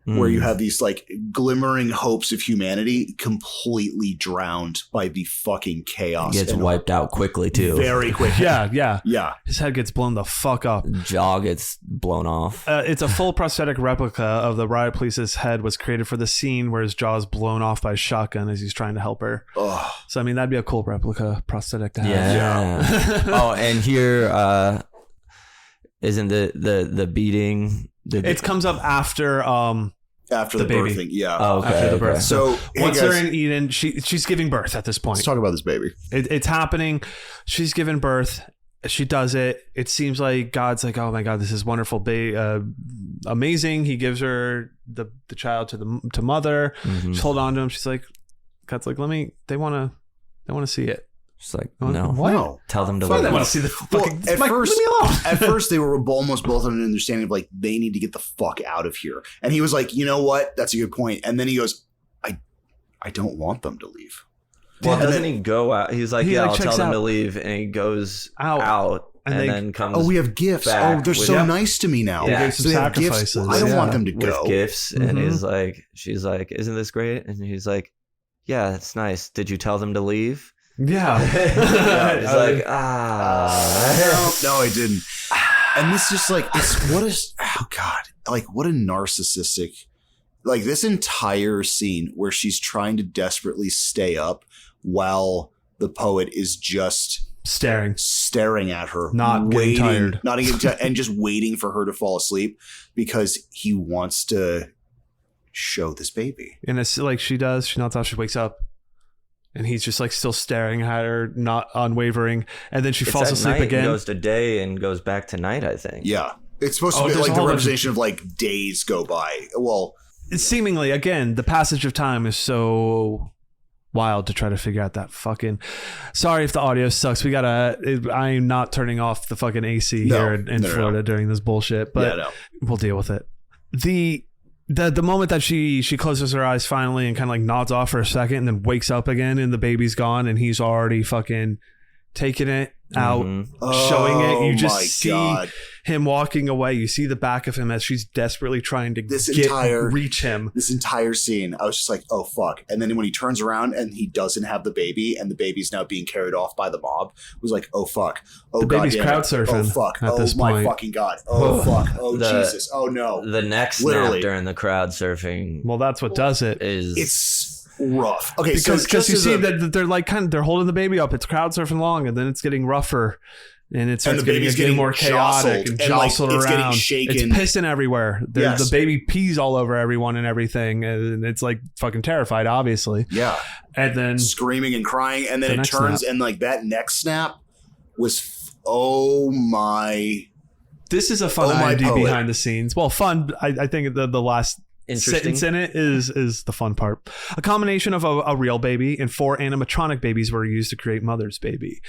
where you have these like glimmering hopes of humanity completely drowned by the fucking chaos. Gets and wiped out quickly too. very quick. Yeah. His head gets blown the fuck up. Jaw gets blown off. It's a full prosthetic replica of the riot police's head was created for the scene where his jaw is blown off by a shotgun as he's trying to help her. Ugh. So I mean that'd be a cool replica prosthetic to have. Yeah. Oh, and here isn't the beating? It comes up after After the baby. birthing, yeah. Oh, okay, after the birth. okay. So hey Once guys, they're in Eden, she's giving birth at this point. let's talk about this baby. It's happening. She's giving birth. She does it. It seems like God's like, oh my God, this is wonderful, amazing. He gives her the child to mother. Mhm. She's hold on to him. She's like, God's like, they want to see it. She's like, I'm like, no. what? No. Tell them to Fuck, leave. they want to see the fucking. at Mike, first- leave me alone. At first, they were almost both on an understanding of like they need to get the fuck out of here. And he was like, you know what? That's a good point. And then he goes, I don't want them to leave. Well, And doesn't then- he go out? He's like, He, yeah, like, I'll tell checks them out. to leave, and he goes Out. out, And and they- then comes. Oh, we have gifts. back Oh, they're with- so Yep. nice to me now. Yeah. They gave some So they have gifts. sacrifices. I don't yeah. want them to with go. gifts, and Mhm. he's like, she's like, isn't this great? And he's like, yeah, it's nice. Did you tell them to leave? Yeah. He's like, No, I didn't. And this just like what a narcissistic, like this entire scene where she's trying to desperately stay up while the poet is just staring at her, Not getting tired. not getting tired, and just waiting for her to fall asleep because he wants to show this baby. And it's like she nods out, she wakes up. And he's just like still staring at her, not unwavering. And then she falls asleep again. Goes to day and goes back to night, I think. Yeah. It's supposed Oh, to be there's like a the whole bunch representation of like days go by. Well, Seemingly, again, the passage of time is so wild to try to figure out that fucking. Sorry if the audio sucks. I am not turning off the fucking AC No. here in No. Florida during this bullshit, but we'll deal with it. The moment that she closes her eyes finally and kind of like nods off for a second and then wakes up again and the baby's gone and he's already fucking taking it out, showing it. You just see him walking away. You see the back of him as she's desperately trying to reach him. This entire scene, I was just like, oh, fuck. And then when he turns around and he doesn't have the baby and the baby's now being carried off by the mob, it was like, oh, fuck. Oh, The baby's goddamn it. crowd surfing Oh, fuck. at Oh, this my point. fucking God. Oh, fuck. Oh, Jesus. Oh, no. The next Literally. snap during the crowd surfing Well, that's what does it. is It's rough. Okay, Because so you see that they're like they're holding the baby up. It's crowd surfing along, and then it's getting rougher, and it starts the getting, baby's getting more getting chaotic jostled, and and, like, jostled it's getting around. shaken. It's pissing everywhere. Yes. The baby pees all over everyone and everything, and it's like fucking terrified, obviously. Yeah. And then Screaming and crying, and then The it next turns, snap. and like that next snap was, oh my. this is a fun Oh, my IMDb poet. behind the scenes. Well, fun. I think the last interesting. sentence in it is the fun part. A combination of a real baby and 4 animatronic babies were used to create Mother's Baby.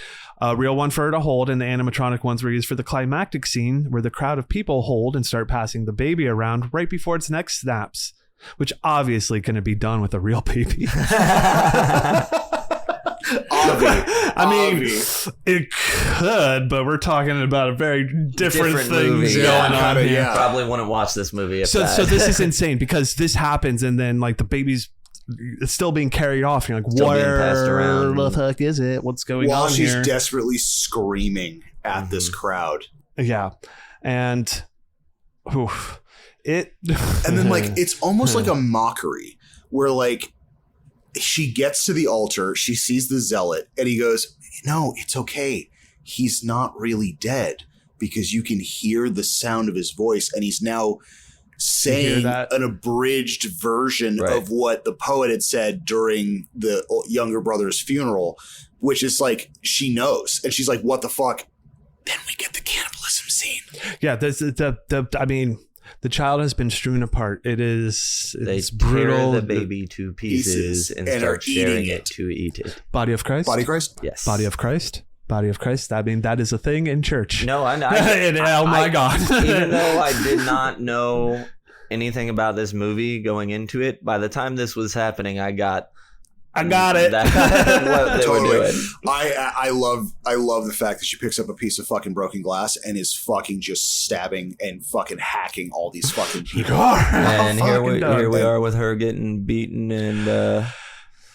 A real one for her to hold, and the animatronic ones were used for the climactic scene where the crowd of people hold and start passing the baby around right before its next snaps, which obviously couldn't be done with a real baby. I mean, it could, but we're talking about a very different things movie. going Yeah, on here. yeah. Probably wouldn't watch this movie. If So that. this is insane because this happens and then like the baby's still being carried off. You're like, Still being where passed around. the fuck is it? What's going While on she's here? desperately screaming at this crowd. Yeah, and oof, it And then like it's almost like a mockery where like she gets to the altar, she sees the zealot, and he goes, no, it's okay. He's not really dead because you can hear the sound of his voice, and he's now saying that? an abridged version Right. of what the poet had said during the younger brother's funeral, which is like she knows, and she's like, what the fuck? Then we get the cannibalism scene. yeah. I mean, the child has been strewn apart. It's they brutal. tear the baby to pieces and and are start sharing eating it it. to eat it. Body of Christ. Body Christ? Yes. Body of Christ. Body of Christ. I mean, that is a thing in church. No, I know. And, oh my God. Even though I did not know anything about this movie going into it, by the time this was happening, I got I got it. That's what they were Totally. doing. I love the fact that she picks up a piece of fucking broken glass and is fucking just stabbing and fucking hacking all these fucking people. And here we are with her getting beaten and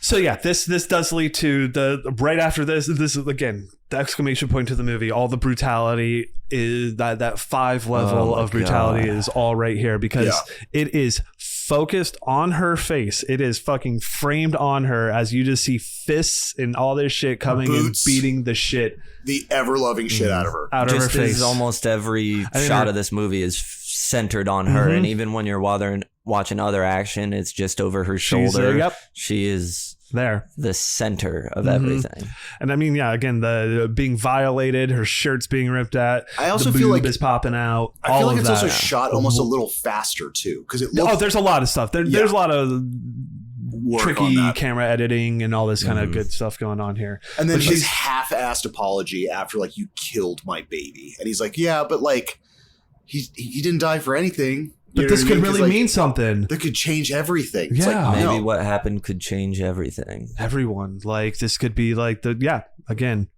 So yeah, this does lead to the right after this is again the exclamation point to the movie. All the brutality is that 5 level of brutality is all right here because it is focused on her face. It is fucking framed on her as you just see fists and all this shit coming Boots. and beating the shit, The ever loving shit out of her. out of her just face. as almost every shot of this movie is centered on her, and even when you're watching other action, it's just over her shoulder. Yep. She is There. the center of everything. And I mean, yeah, again, the being violated, her shirt's being ripped at. I also the feel boob like is popping out. I feel all like of it's that. also shot almost a little faster too, because it looks There's a lot of stuff. There's a lot of work on tricky that. camera editing and all this kind of good stuff going on here. And then But his she's- half-assed apology after like you killed my baby, and he's like, yeah, but like he didn't die for anything. You But know this what I could mean? 'Cause, really like, mean something. that could change everything. It's Yeah. like, Maybe no. what happened could change everything. Everyone, like this could be like again,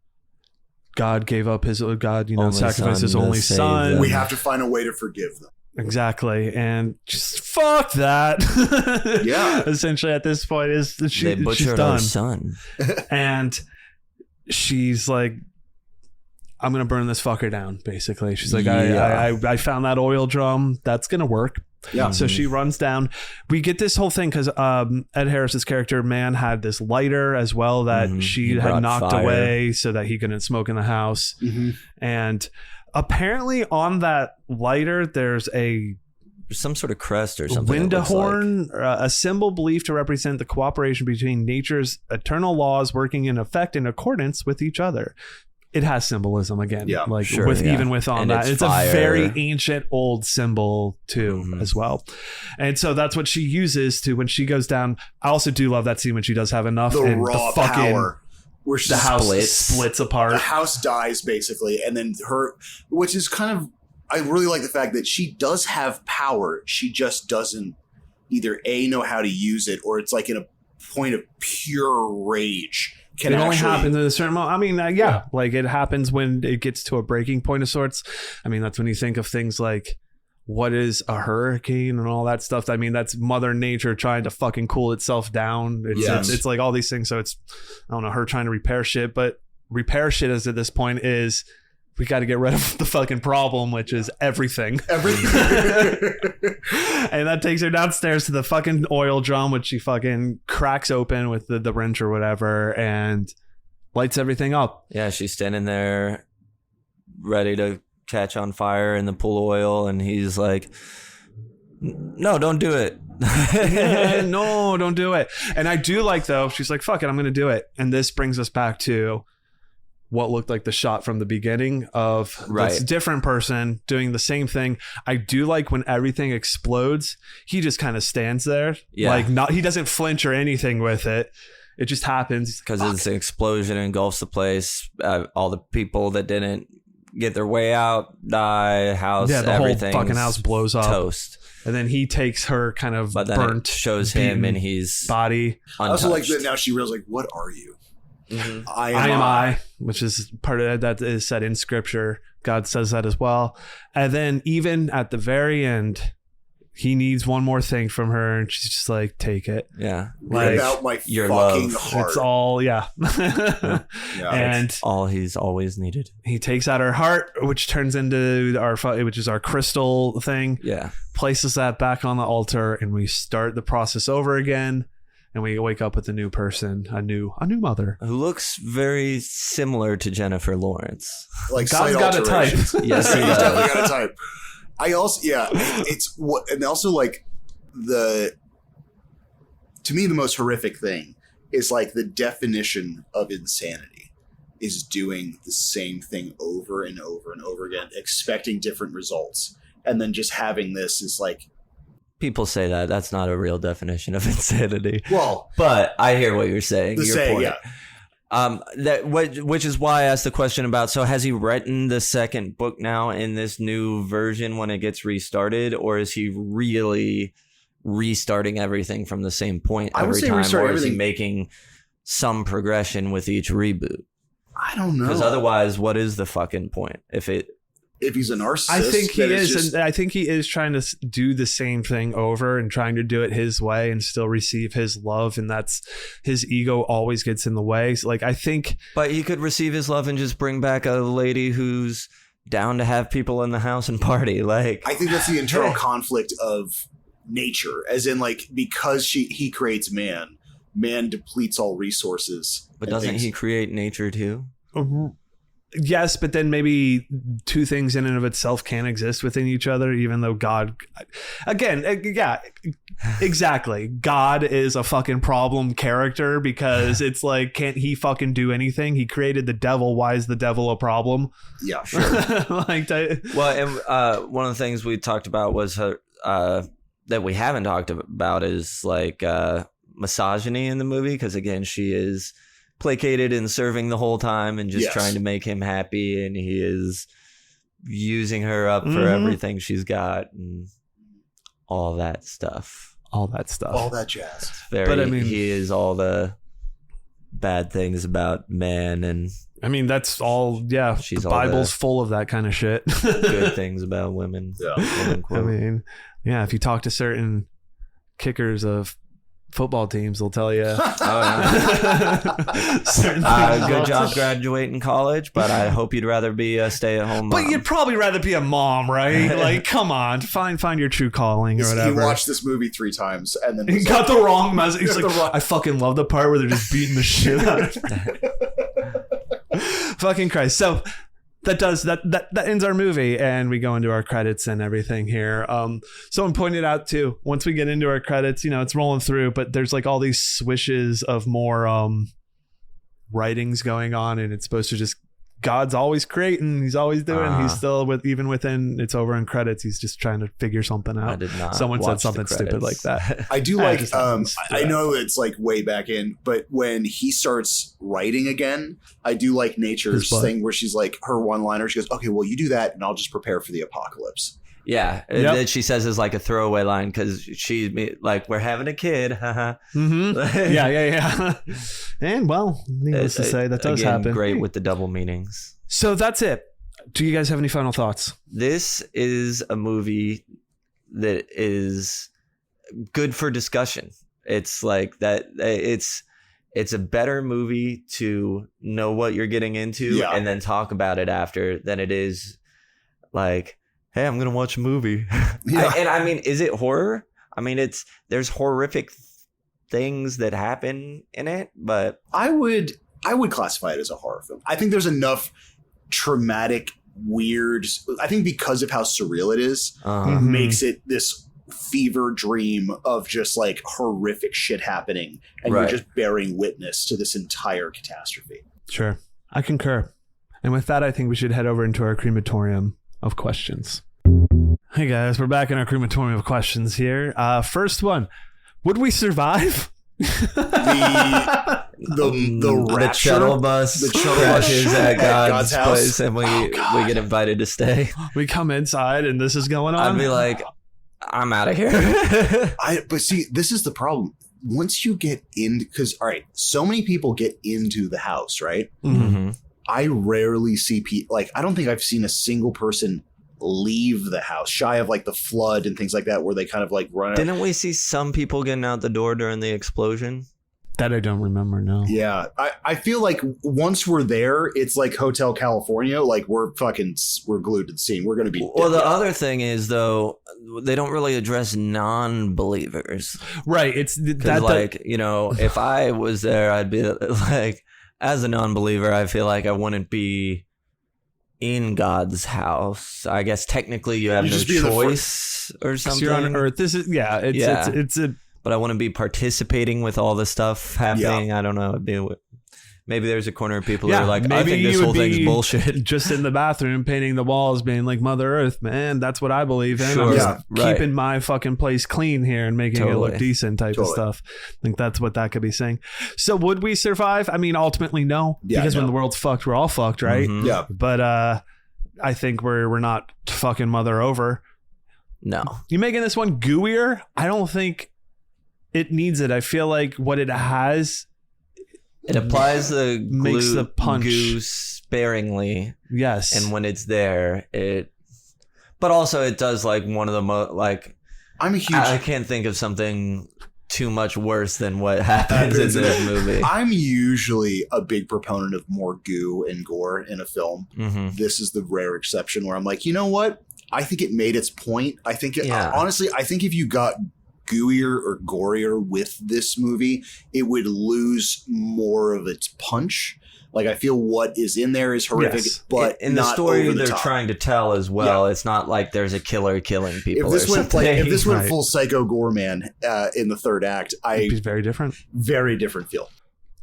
God gave up his God, Only sacrificed his son to only save son. them. We have to find a way to forgive them. Exactly, and just fuck that. Yeah. Essentially, at this point, is that They she's butchered done, our son. and she's like, "I'm gonna burn this fucker down." Basically, she's like, I found that oil drum. That's gonna work." Yeah. So she runs down. We get this whole thing because Ed Harris's character, man, had this lighter as well that she He had brought knocked fire. away so that he couldn't smoke in the house. And apparently on that lighter, there's a Some sort of crest or something. wind it looks horn, a symbol believed to represent the cooperation between nature's eternal laws working in effect in accordance with each other. It has symbolism again, Yeah, like sure, even with on And that, it's fire. a very ancient old symbol too, as well. And so that's what she uses to when she goes down. I also do love that scene when she does have enough The and raw the fucking power. Where she the house splits. splits the apart. house dies basically, and then her, which is kind of, I really like the fact that she does have power. She just doesn't either know how to use it, or it's like in a point of pure rage. It only happens in a certain moment. I mean, like it happens when it gets to a breaking point of sorts. I mean, that's when you think of things like what is a hurricane and all that stuff. I mean, that's Mother Nature trying to fucking cool itself down. It's like all these things. So it's, I don't know, her trying to repair shit, but repair shit is at this point is we got to get rid of the fucking problem, which is everything. And that takes her downstairs to the fucking oil drum, which she fucking cracks open with the wrench or whatever and lights everything up. Yeah, she's standing there ready to catch on fire in the pool of oil, and he's like, no, don't do it. No, don't do it. And I do like, though, she's like, fuck it, I'm going to do it. And this brings us back to what looked like the shot from the beginning of this different person doing the same thing. I do like when everything explodes, he just kind of stands there. Yeah. Like he doesn't flinch or anything with it. It just happens. Because it's an explosion engulfs the place. All the people that didn't get their way out die. House, Yeah, the whole everything's fucking house blows up. toast. And then he takes her kind of But then burnt, it shows him beaten and he's body. I also like untouched. that now she realizes, like, what are you? I am I, which is part of that is said in scripture. God says that as well. And then even at the very end, he needs one more thing from her, and she's just like, take it. Yeah. Like, about my your fucking love. heart. It's all, yeah. And All he's always needed. he takes out her heart, which turns into which is our crystal thing, Yeah. places that back on the altar, and we start the process over again. And we wake up with a new person, a new mother. Who looks very similar to Jennifer Lawrence. Like God's slight got a type. alterations. Yes, he He's does. definitely got a type. I also, it's what, and also like to me, the most horrific thing is like the definition of insanity is doing the same thing over and over and over again, expecting different results. And then just having this is like, People say that. That's not a real definition of insanity. well, But I hear what you're saying. the Your saying, point. yeah. Which is why I asked the question about, so has he written the second book now in this new version when it gets restarted, or is he really restarting everything from the same point I would every say time, restart or is he everything- making some progression with each reboot? I don't know. Because otherwise, what is the fucking point? If he's a narcissist, I think he then it's is, just- and I think he is trying to do the same thing over and trying to do it his way and still receive his love, and that's his ego always gets in the way. So, like, I think, but he could receive his love and just bring back a lady who's down to have people in the house and party. Like, I think that's the internal conflict of nature, as in, like, because he creates man depletes all resources. but and doesn't things. he create nature too? yes, but then maybe two things in and of itself can't exist within each other, even though God, again, yeah, exactly. God is a fucking problem character because it's like, can't he fucking do anything? He created the devil. Why is the devil a problem? Yeah, sure. Like, Well, and one of the things we talked about was her, that we haven't talked about is like misogyny in the movie, because again, she is placated and serving the whole time and just Yes. trying to make him happy, and he is using her up for everything she's got and all that stuff. all that stuff. All that jazz. Very, But I mean- he is all the bad things about man and I mean, that's all. Yeah, She's the all Bible's the- full of that kind of shit. good things about women. Yeah. quote I unquote. mean, yeah, if you talk to certain kickers of football teams, they'll tell you. Oh, yeah. Good job graduating college, but I hope you'd rather be a stay-at-home mom. But you'd probably rather be a mom, right? Like, come on, find your true calling or He whatever. watched this movie 3 times and then He was got the wrong message. He's Got like, the wrong- I fucking love the part where they're just beating the shit out of fucking Christ. So that ends our movie, and we go into our credits and everything here. Someone pointed out too, once we get into our credits, it's rolling through, but there's like all these swishes of more writings going on, and it's supposed to just, God's always creating, he's always doing, he's still even within, it's over in credits, he's just trying to figure something out. I did not. Someone said watch the something stupid like credits. that. I do I like, just haven't I know it's like way back in, but when he starts writing again, I do like Nature's His butt. thing where she's like, her one-liner, she goes, okay, well, you do that and I'll just prepare for the apocalypse. Yeah, Yep. that she says is like a throwaway line because she like, we're having a kid. Haha. Mm-hmm. Yeah. And well, needless to say, that does Again, happen. Great with the double meanings. So that's it. Do you guys have any final thoughts? This is a movie that is good for discussion. It's like that. It's a better movie to know what you're getting into Yeah. and then talk about it after than it is like, hey, I'm gonna watch a movie. Yeah. I mean, is it horror? I mean, there's horrific things that happen in it, but I would classify it as a horror film. I think there's enough traumatic, weird, I think because of how surreal it is, Mhm. makes it this fever dream of just like horrific shit happening, and Right. you're just bearing witness to this entire catastrophe. Sure. I concur. And with that, I think we should head over into our crematorium of questions. Hey guys, we're back in our crematorium of questions here. First one, would we survive? The rapture, shuttle bus the shuttle crashes bus at God's God's house. place, and we God. get invited to stay. We come inside and this is going on. I'd be like, I'm out of here. But see, this is the problem. Once you get in, because all right, so many people get into the house, right? Mhm. I rarely see people, like, I don't think I've seen a single person leave the house, shy of like the flood and things like that, where they kind of like run out. Didn't we see some people getting out the door during the explosion? That I don't remember, no. Yeah, I feel like once we're there, it's like Hotel California. Like we're glued to the scene. We're going to be. Well, the other thing is, though, they don't really address non-believers. Right. It's Because, like, if I was there, I'd be like, as a non-believer, I feel like I wouldn't be in God's house. I guess technically you have You no just be the choice or something. you're on Earth. This is it's a But I wouldn't be participating with all the stuff happening. I don't know. Maybe there's a corner of people that are like, I maybe think this you would whole thing's be bullshit. just in the bathroom painting the walls, being like, Mother Earth, man, that's what I believe in. Sure. I'm Yeah, just right. keeping my fucking place clean here and making it look Totally. decent type of Totally. stuff. I think that's what that could be saying. So would we survive? I mean, ultimately, no. Yeah, because when no. the world's fucked, we're all fucked, right? Mhm. Yeah, But I think we're not fucking Mother over. No. You making this one gooier? I don't think it needs it. I feel like what it has, It applies the makes glue, the punch. goo sparingly, yes. and when it's there, but also it does like one of the I'm a huge. I can't think of something too much worse than what happens in this movie. I'm usually a big proponent of more goo and gore in a film. Mm-hmm. This is the rare exception where I'm like, you know what? I think it made its point. I think honestly, I think if you got gooier or gorier with this movie, it would lose more of its punch. Like, I feel what is in there is horrific, Yes. but in the not story over the they're top. trying to tell as well, it's not like there's a killer killing people. If this or went something. if this went Right. full Psycho Gore Man in the third act, It'd be very different. very different feel.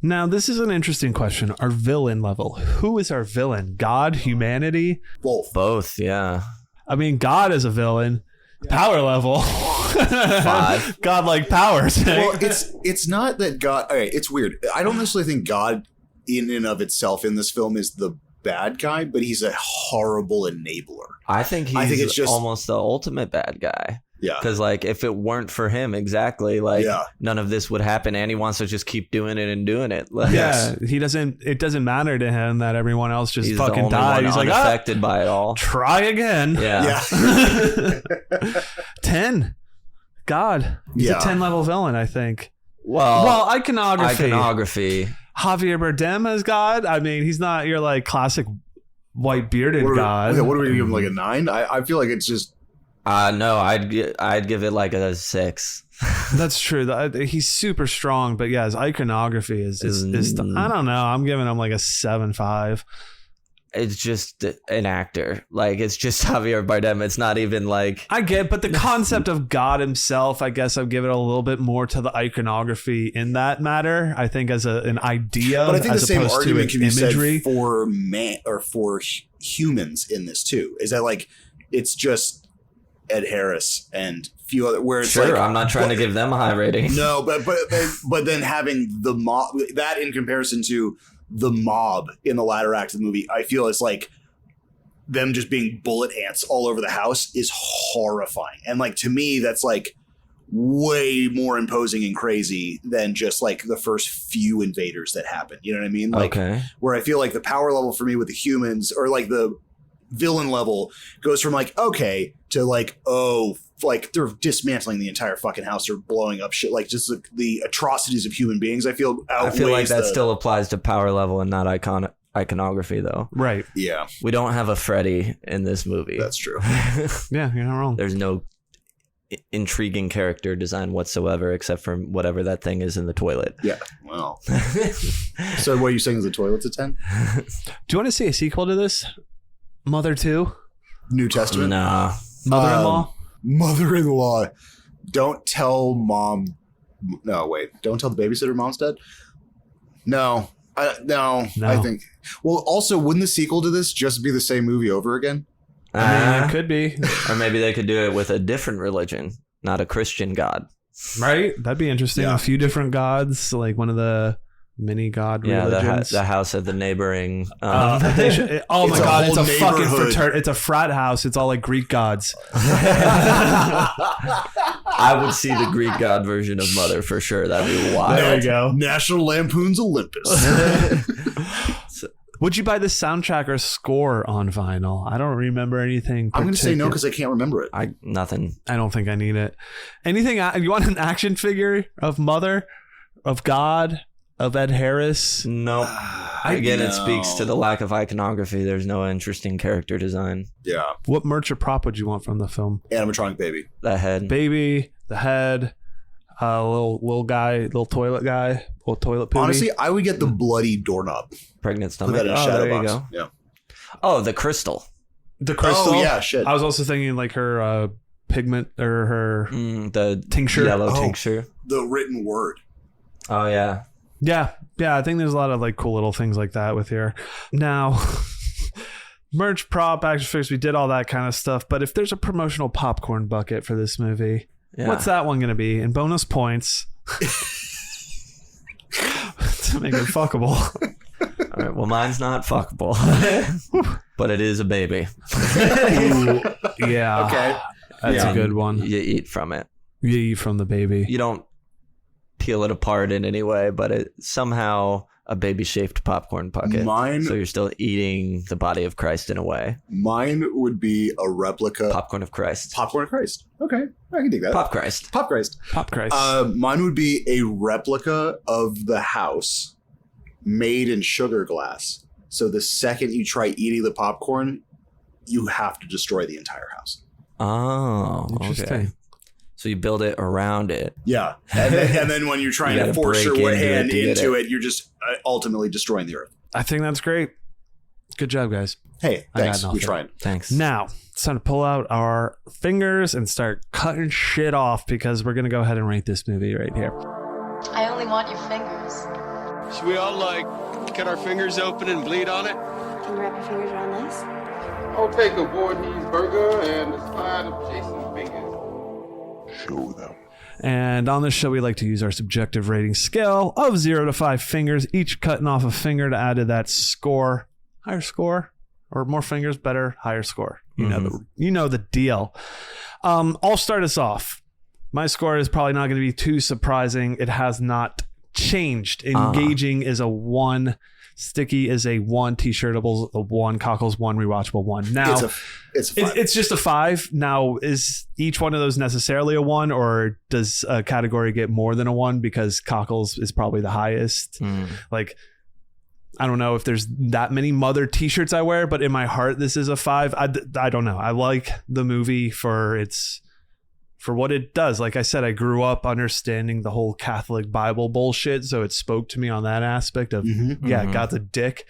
Now, this is an interesting question. Our villain level. Who is our villain? God, humanity? Both. Yeah. I mean, God is a villain. Power level. 5. God-like powers. Well, it's not that God. Okay, it's weird. I don't necessarily think God, in and of itself, in this film is the bad guy, but he's a horrible enabler. I think it's just almost the ultimate bad guy. Yeah. Because like if it weren't for him, exactly, like none of this would happen, and he wants to just keep doing it and doing it. Like, Yeah, he doesn't. It doesn't matter to him that everyone else just he's the fucking only died. one He's like, unaffected by it all. try again. Yeah. 10. God, he's Yeah. a 10 level villain. I think. Well, Well, iconography. iconography. Javier Bardem as God. I mean, he's not your like classic white bearded God. What are we gonna give him, like a 9? I feel like it's just No, I'd give it like a 6. That's true. He's super strong, but yeah, his iconography is I don't know. I'm giving him like a 7.5. It's just an actor. Like, it's just Javier Bardem. It's not even like... I get, but the concept of God himself, I guess I'd give it a little bit more to the iconography in that matter. I think as an idea, but I think the as same opposed to argument can be imagery. said for man or for humans in this too. Is that like it's just Ed Harris and a few other where it's Sure, like, I'm not trying to give them a high rating. No, but then having the mob that in comparison to the mob in the latter act of the movie, I feel it's like them just being bullet ants all over the house is horrifying. And like, to me, that's like way more imposing and crazy than just like the first few invaders that happen. You know what I mean? Like, Okay. where I feel like the power level for me with the humans or like the villain level goes from like, okay, to like, oh, like they're dismantling the entire fucking house or blowing up shit. Like just the atrocities of human beings. I feel like that still applies to power level and not iconography, though. Right. Yeah, We don't have a Freddy in this movie. that's true. Yeah, you're not wrong. There's no intriguing character design whatsoever except for whatever that thing is in the toilet. Yeah. Well, so what are you saying is the toilet's a 10? Do you want to see a sequel to this? Mother 2? New Testament? Nah. Mother-in-law? Mother-in-law. Don't tell mom. No, wait. Don't tell the babysitter mom's dead? No. No. I think. Well, also, wouldn't the sequel to this just be the same movie over again? I mean, it could be. Or maybe they could do it with a different religion, not a Christian god. Right? That'd be interesting. Yeah. A few different gods, like one of the mini god religions. The house of the neighboring. Oh my It's god! a It's a whole fucking neighborhood. It's a frat house. It's all like Greek gods. I would see the Greek god version of Mother for sure. That'd be wild. There we go. National Lampoon's Olympus. Would you buy the soundtrack or score on vinyl? I don't remember anything. I'm going to say no particular. because I can't remember it. Nothing. I don't think I need it. Anything? You want an action figure of Mother, of God, of Ed Harris? No. Again, it speaks to the lack of iconography. There's no interesting character design. Yeah. What merch or prop would you want from the film? Animatronic baby. That head. Baby, the head, little guy, little toilet guy, little toilet poopy. Honestly, I would get the bloody doorknob. Pregnant Put stomach. that in a Oh, shadow there you box. go. Yeah. Oh, the crystal. The crystal. Oh, yeah, shit. I was also thinking like her pigment or her The tincture. yellow Oh. tincture. The written word. Oh, yeah. Yeah. I think there's a lot of like cool little things like that with here. Now, merch, prop, action figures, we did all that kind of stuff. But if there's a promotional popcorn bucket for this movie, Yeah. what's that one going to be? And bonus points to make it fuckable. All right. Well, mine's not fuckable, but it is a baby. Yeah. Okay. That's Yeah. a good one. You eat from it. You eat from the baby. You don't peel it apart in any way, but it's somehow a baby-shaped popcorn bucket. Mine- So you're still eating the body of Christ in a way. Mine would be a replica. Popcorn of Christ. Popcorn of Christ. Okay, I can dig that. Pop Christ. Pop Christ. Pop Christ. Mine would be a replica of the house made in sugar glass. So the second you try eating the popcorn, you have to destroy the entire house. Oh, Interesting. okay. So you build it around it. Yeah. And then when you're trying You to gotta force your break wood into it hand to get into it, you're just ultimately destroying the earth. I think that's great. Good job, guys. Hey, I got thanks. We nothing. tried. Thanks. Now, it's time to pull out our fingers and start cutting shit off because we're going to go ahead and rate this movie right here. I only want your fingers. Should we all, cut our fingers open and bleed on it? Can you wrap your fingers around this? I'll take a Voorhees burger and a side of Jason's fingers. Show them. And on this show, we like to use our subjective rating scale of 0 to 5 fingers, each cutting off a finger to add to that score. Higher score or more fingers, better, higher score. You know the deal. I'll start us off. My score is probably not going to be too surprising. It has not changed. Engaging is a 1. Sticky is a 1. T-shirtable a 1. Cockles 1. Rewatchable 1. Now It's a 5. it's just a 5. Now, is each one of those necessarily a 1, or does a category get more than a 1 because Cockles is probably the highest? Like, I don't know if there's that many mother T-shirts I wear, but in my heart, this is a 5. I don't know. I like the movie for what it does. Like I said, I grew up understanding the whole Catholic Bible bullshit, so it spoke to me on that aspect of got the dick.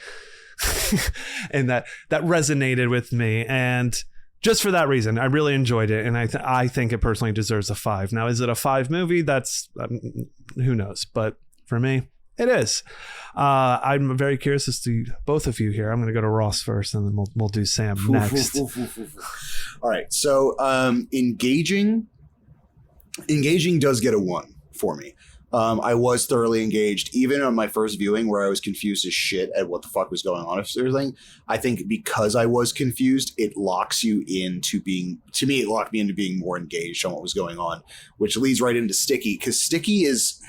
And that resonated with me, and just for that reason I really enjoyed it, and I think it personally deserves a 5. Now, is it a 5 movie? That's who knows, but for me it is. I'm very curious as to both of you here. I'm going to go to Ross first, and then we'll do Sam next. All right, so engaging does get a 1 for me. I was thoroughly engaged, even on my first viewing where I was confused as shit at what the fuck was going on with everything. I think because I was confused, it locks you into being, to me, it locked me into being more engaged on what was going on, which leads right into Sticky, because Sticky's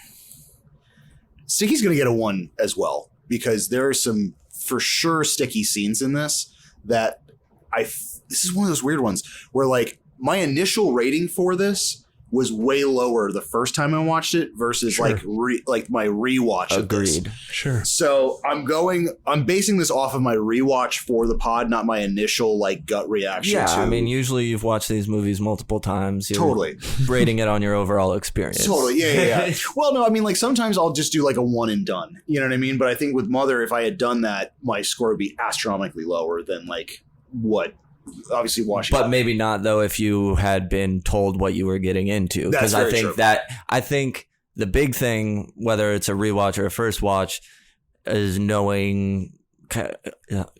going to get a 1 as well, because there are some, for sure, sticky scenes in this that this is one of those weird ones where, like, my initial rating for this was way lower the first time I watched it versus my rewatch of this. Agreed. Sure. So I'm basing this off of my rewatch for the pod, not my initial gut reaction. Yeah, to, I mean, usually you've watched these movies multiple times. You're Totally. rating it on your overall experience. Totally. Yeah. Well, no, I mean, sometimes I'll just do a 1 and done. You know what I mean? But I think with Mother, if I had done that, my score would be astronomically lower than what obviously watching. But maybe not, though, if you had been told what you were getting into. Because I think the big thing, whether it's a rewatch or a first watch, is knowing kind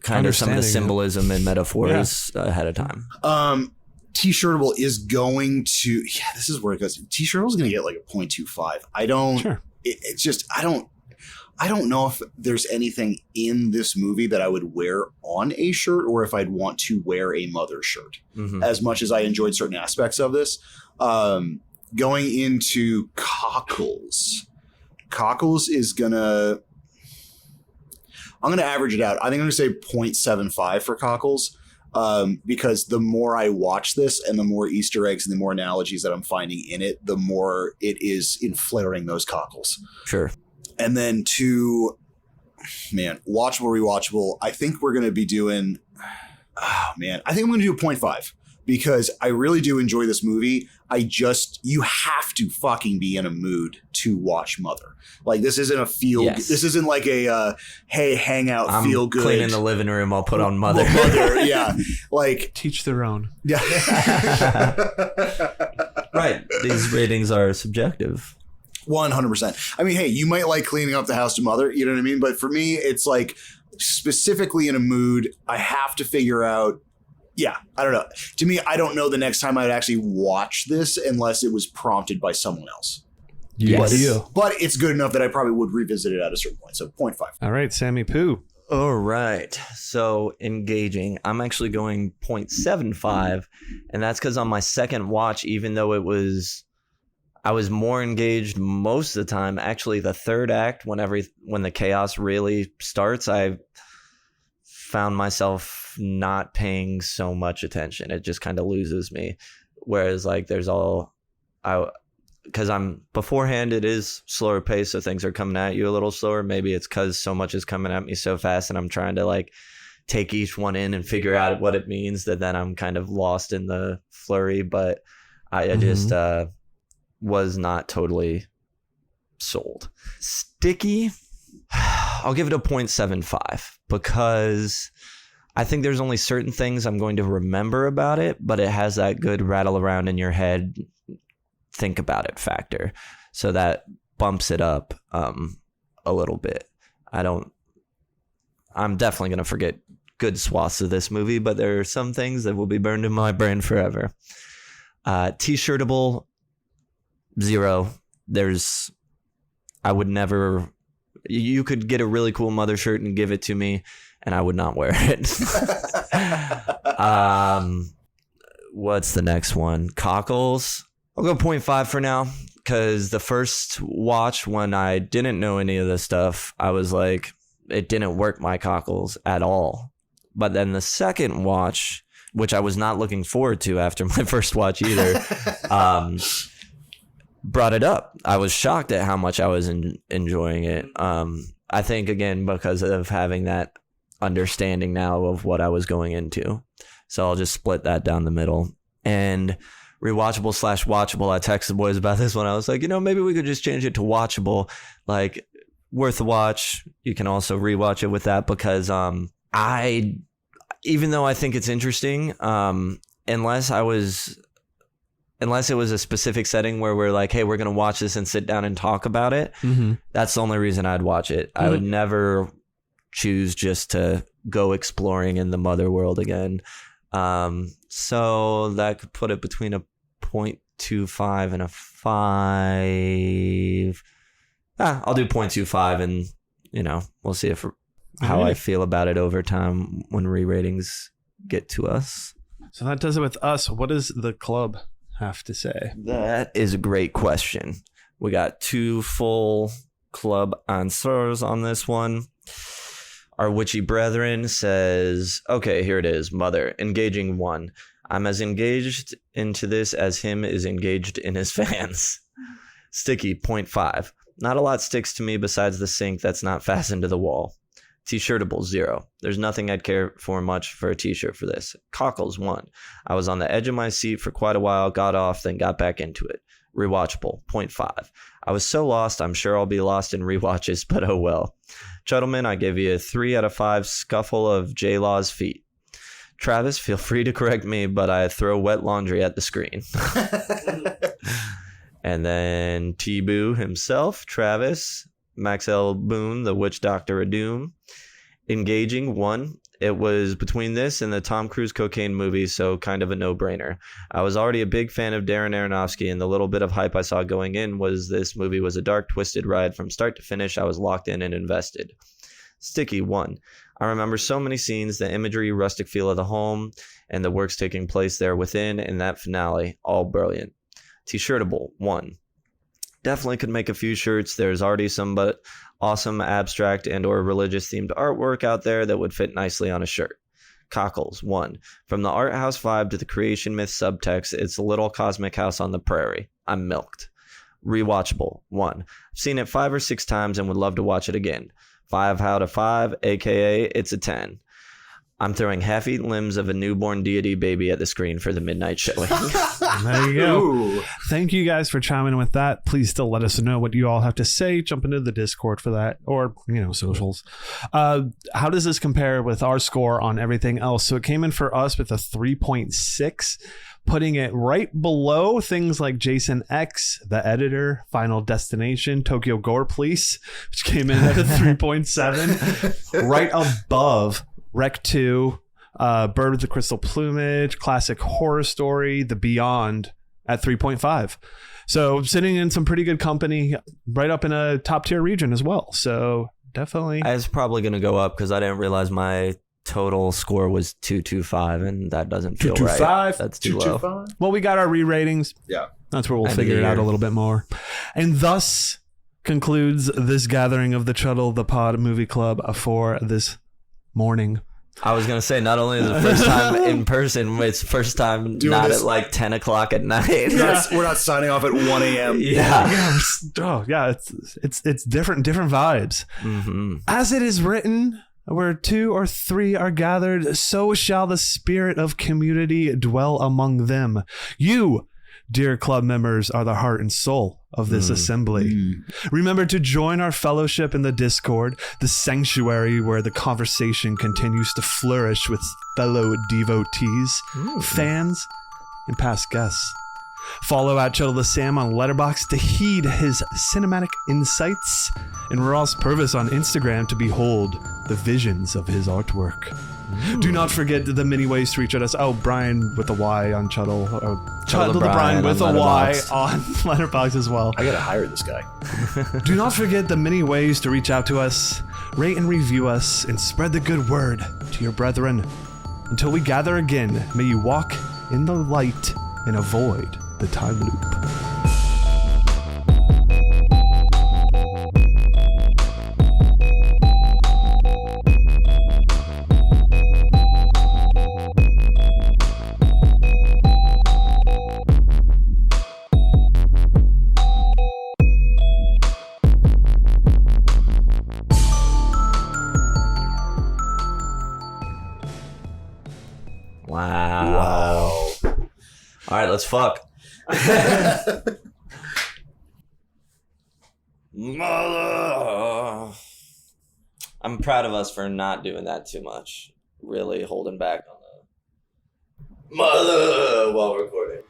of some of the symbolism and metaphors ahead of time. T-shirtable is going to, this is where it goes. T-shirtable is going to get a 0.25. I don't, Sure. It's just, I don't know if there's anything in this movie that I would wear on a shirt or if I'd want to wear a Mother shirt. As much as I enjoyed certain aspects of this. Going into Cockles is gonna, I'm gonna average it out. I think I'm gonna say 0.75 for Cockles. Because the more I watch this and the more Easter eggs and the more analogies that I'm finding in it, the more it is in flaring those cockles. Sure. And then watchable, rewatchable. I think we're going to be doing, I think I'm going to do a 0.5 because I really do enjoy this movie. You have to fucking be in a mood to watch Mother. This isn't a this isn't like a, hey, hang out, feel good. Cleaning the living room, I'll put on Mother. Yeah. Teach their own. Yeah. Right. These ratings are subjective. 100%. I mean, hey, you might like cleaning up the house to Mother, you know what I mean? But for me, it's specifically in a mood, I have to figure out, I don't know. To me, I don't know the next time I'd actually watch this unless it was prompted by someone else. Yes. But it's good enough that I probably would revisit it at a certain point. So 0.5. All right, Sammy Poo. All right. So engaging. I'm actually going 0.75, and that's because on my second watch, even though I was more engaged most of the time. Actually, the third act, when the chaos really starts, I found myself not paying so much attention. It just kind of loses me. Whereas like because beforehand, it is slower pace, so things are coming at you a little slower. Maybe it's because so much is coming at me so fast, and I'm trying to like take each one in and figure out what it means, that then I'm kind of lost in the flurry. But I just was not totally sold. Sticky, I'll give it a 0.75 because I think there's only certain things I'm going to remember about it, but it has that good rattle around in your head, think about it factor. So that bumps it up a little bit. I'm definitely going to forget good swaths of this movie, but there are some things that will be burned in my brain forever. T-shirtable, 0. I would never, you could get a really cool mother shirt and give it to me and I would not wear it. What's the next one? Cockles. I'll go 0.5 for now, because the first watch, when I didn't know any of this stuff, I was like, it didn't work my cockles at all. But then the second watch, which I was not looking forward to after my first watch either, brought it up. I was shocked at how much I was enjoying it. I think, again, because of having that understanding now of what I was going into. So I'll just split that down the middle. And rewatchable/watchable. I texted the boys about this one. I was like, maybe we could just change it to watchable, like worth a watch. You can also rewatch it with that, because even though I think it's interesting, unless it was a specific setting where we're like, hey, we're going to watch this and sit down and talk about it. That's the only reason I'd watch it. I would never choose just to go exploring in the mother world again. So that could put it between a 0.25 and a 5. I'll do 0.25, and we'll see how I feel about it over time when re-ratings get to us. So that does it with us. What does the club have to say? That is a great question. We got 2 full club answers on this one. Our witchy brethren says, okay, here it is. Mother, engaging 1. I'm as engaged into this as him is engaged in his fans. Sticky, 0.5. Not a lot sticks to me besides the sink that's not fastened to the wall. T-shirtable, 0. There's nothing I'd care for much for a t-shirt for this. Cockles, 1. I was on the edge of my seat for quite a while, got off, then got back into it. Rewatchable, 0.5. I was so lost, I'm sure I'll be lost in rewatches, but oh well. Chuddleman, I give you a 3 out of 5 scuffle of J-Law's feet. Travis, feel free to correct me, but I throw wet laundry at the screen. And then T-Boo himself, Travis, Max L. Boone, the Witch Doctor of Doom. Engaging, 1. It was between this and the Tom Cruise cocaine movie, so kind of a no-brainer. I was already a big fan of Darren Aronofsky, and the little bit of hype I saw going in was this movie was a dark, twisted ride from start to finish. I was locked in and invested. Sticky, 1. I remember so many scenes, the imagery, rustic feel of the home, and the works taking place there within, and that finale, all brilliant. T-shirtable, 1. Definitely could make a few shirts. There's already some but awesome abstract and or religious themed artwork out there that would fit nicely on a shirt. Cockles, 1. From the art house vibe to the creation myth subtext, it's a little cosmic house on the prairie. I'm milked. Rewatchable, 1. I've seen it 5 or 6 times and would love to watch it again. 5 out of 5, aka it's a 10. I'm throwing half-eaten limbs of a newborn deity baby at the screen for the midnight showing. There you go. Ooh. Thank you guys for chiming in with that. Please still let us know what you all have to say. Jump into the Discord for that, or socials. How does this compare with our score on everything else? So it came in for us with a 3.6, putting it right below things like Jason X, The Editor, Final Destination, Tokyo Gore Police, which came in at a 3.7, right above Rec 2, Bird with the Crystal Plumage, Classic Horror Story, The Beyond at 3.5. So sitting in some pretty good company, right up in a top tier region as well. So definitely. It's probably going to go up because I didn't realize my total score was 225, and that doesn't feel right. 225? That's too low. 225? Well, we got our re-ratings. Yeah. That's where we'll End of figure the it out year. a little bit more. And thus concludes this gathering of the Chuddle the Pod Movie Club for this morning. I was going to say, not only is it the first time in person, it's the first time Doing not this- at like 10 o'clock at night. We're not signing off at 1 a.m. Yeah. It's different vibes. Mm-hmm. As it is written, where 2 or 3 are gathered, so shall the spirit of community dwell among them. You, dear club members, are the heart and soul of this assembly. Remember to join our fellowship in the Discord, the sanctuary where the conversation continues to flourish with fellow devotees, fans, and past guests. Follow at Chuddle the Sam on Letterboxd to heed his cinematic insights, and Ross Purvis on Instagram to behold the visions of his artwork. Do not forget the many ways to reach us. Oh, Brian with a Y on Chuddle. Chuddle the Brian with a Y on Letterboxd as well. I gotta hire this guy. Do not forget the many ways to reach out to us, rate and review us, and spread the good word to your brethren. Until we gather again, may you walk in the light and avoid the time loop. Wow. All right, let's fuck. Mother. I'm proud of us for not doing that too much. Really holding back on the mother while recording.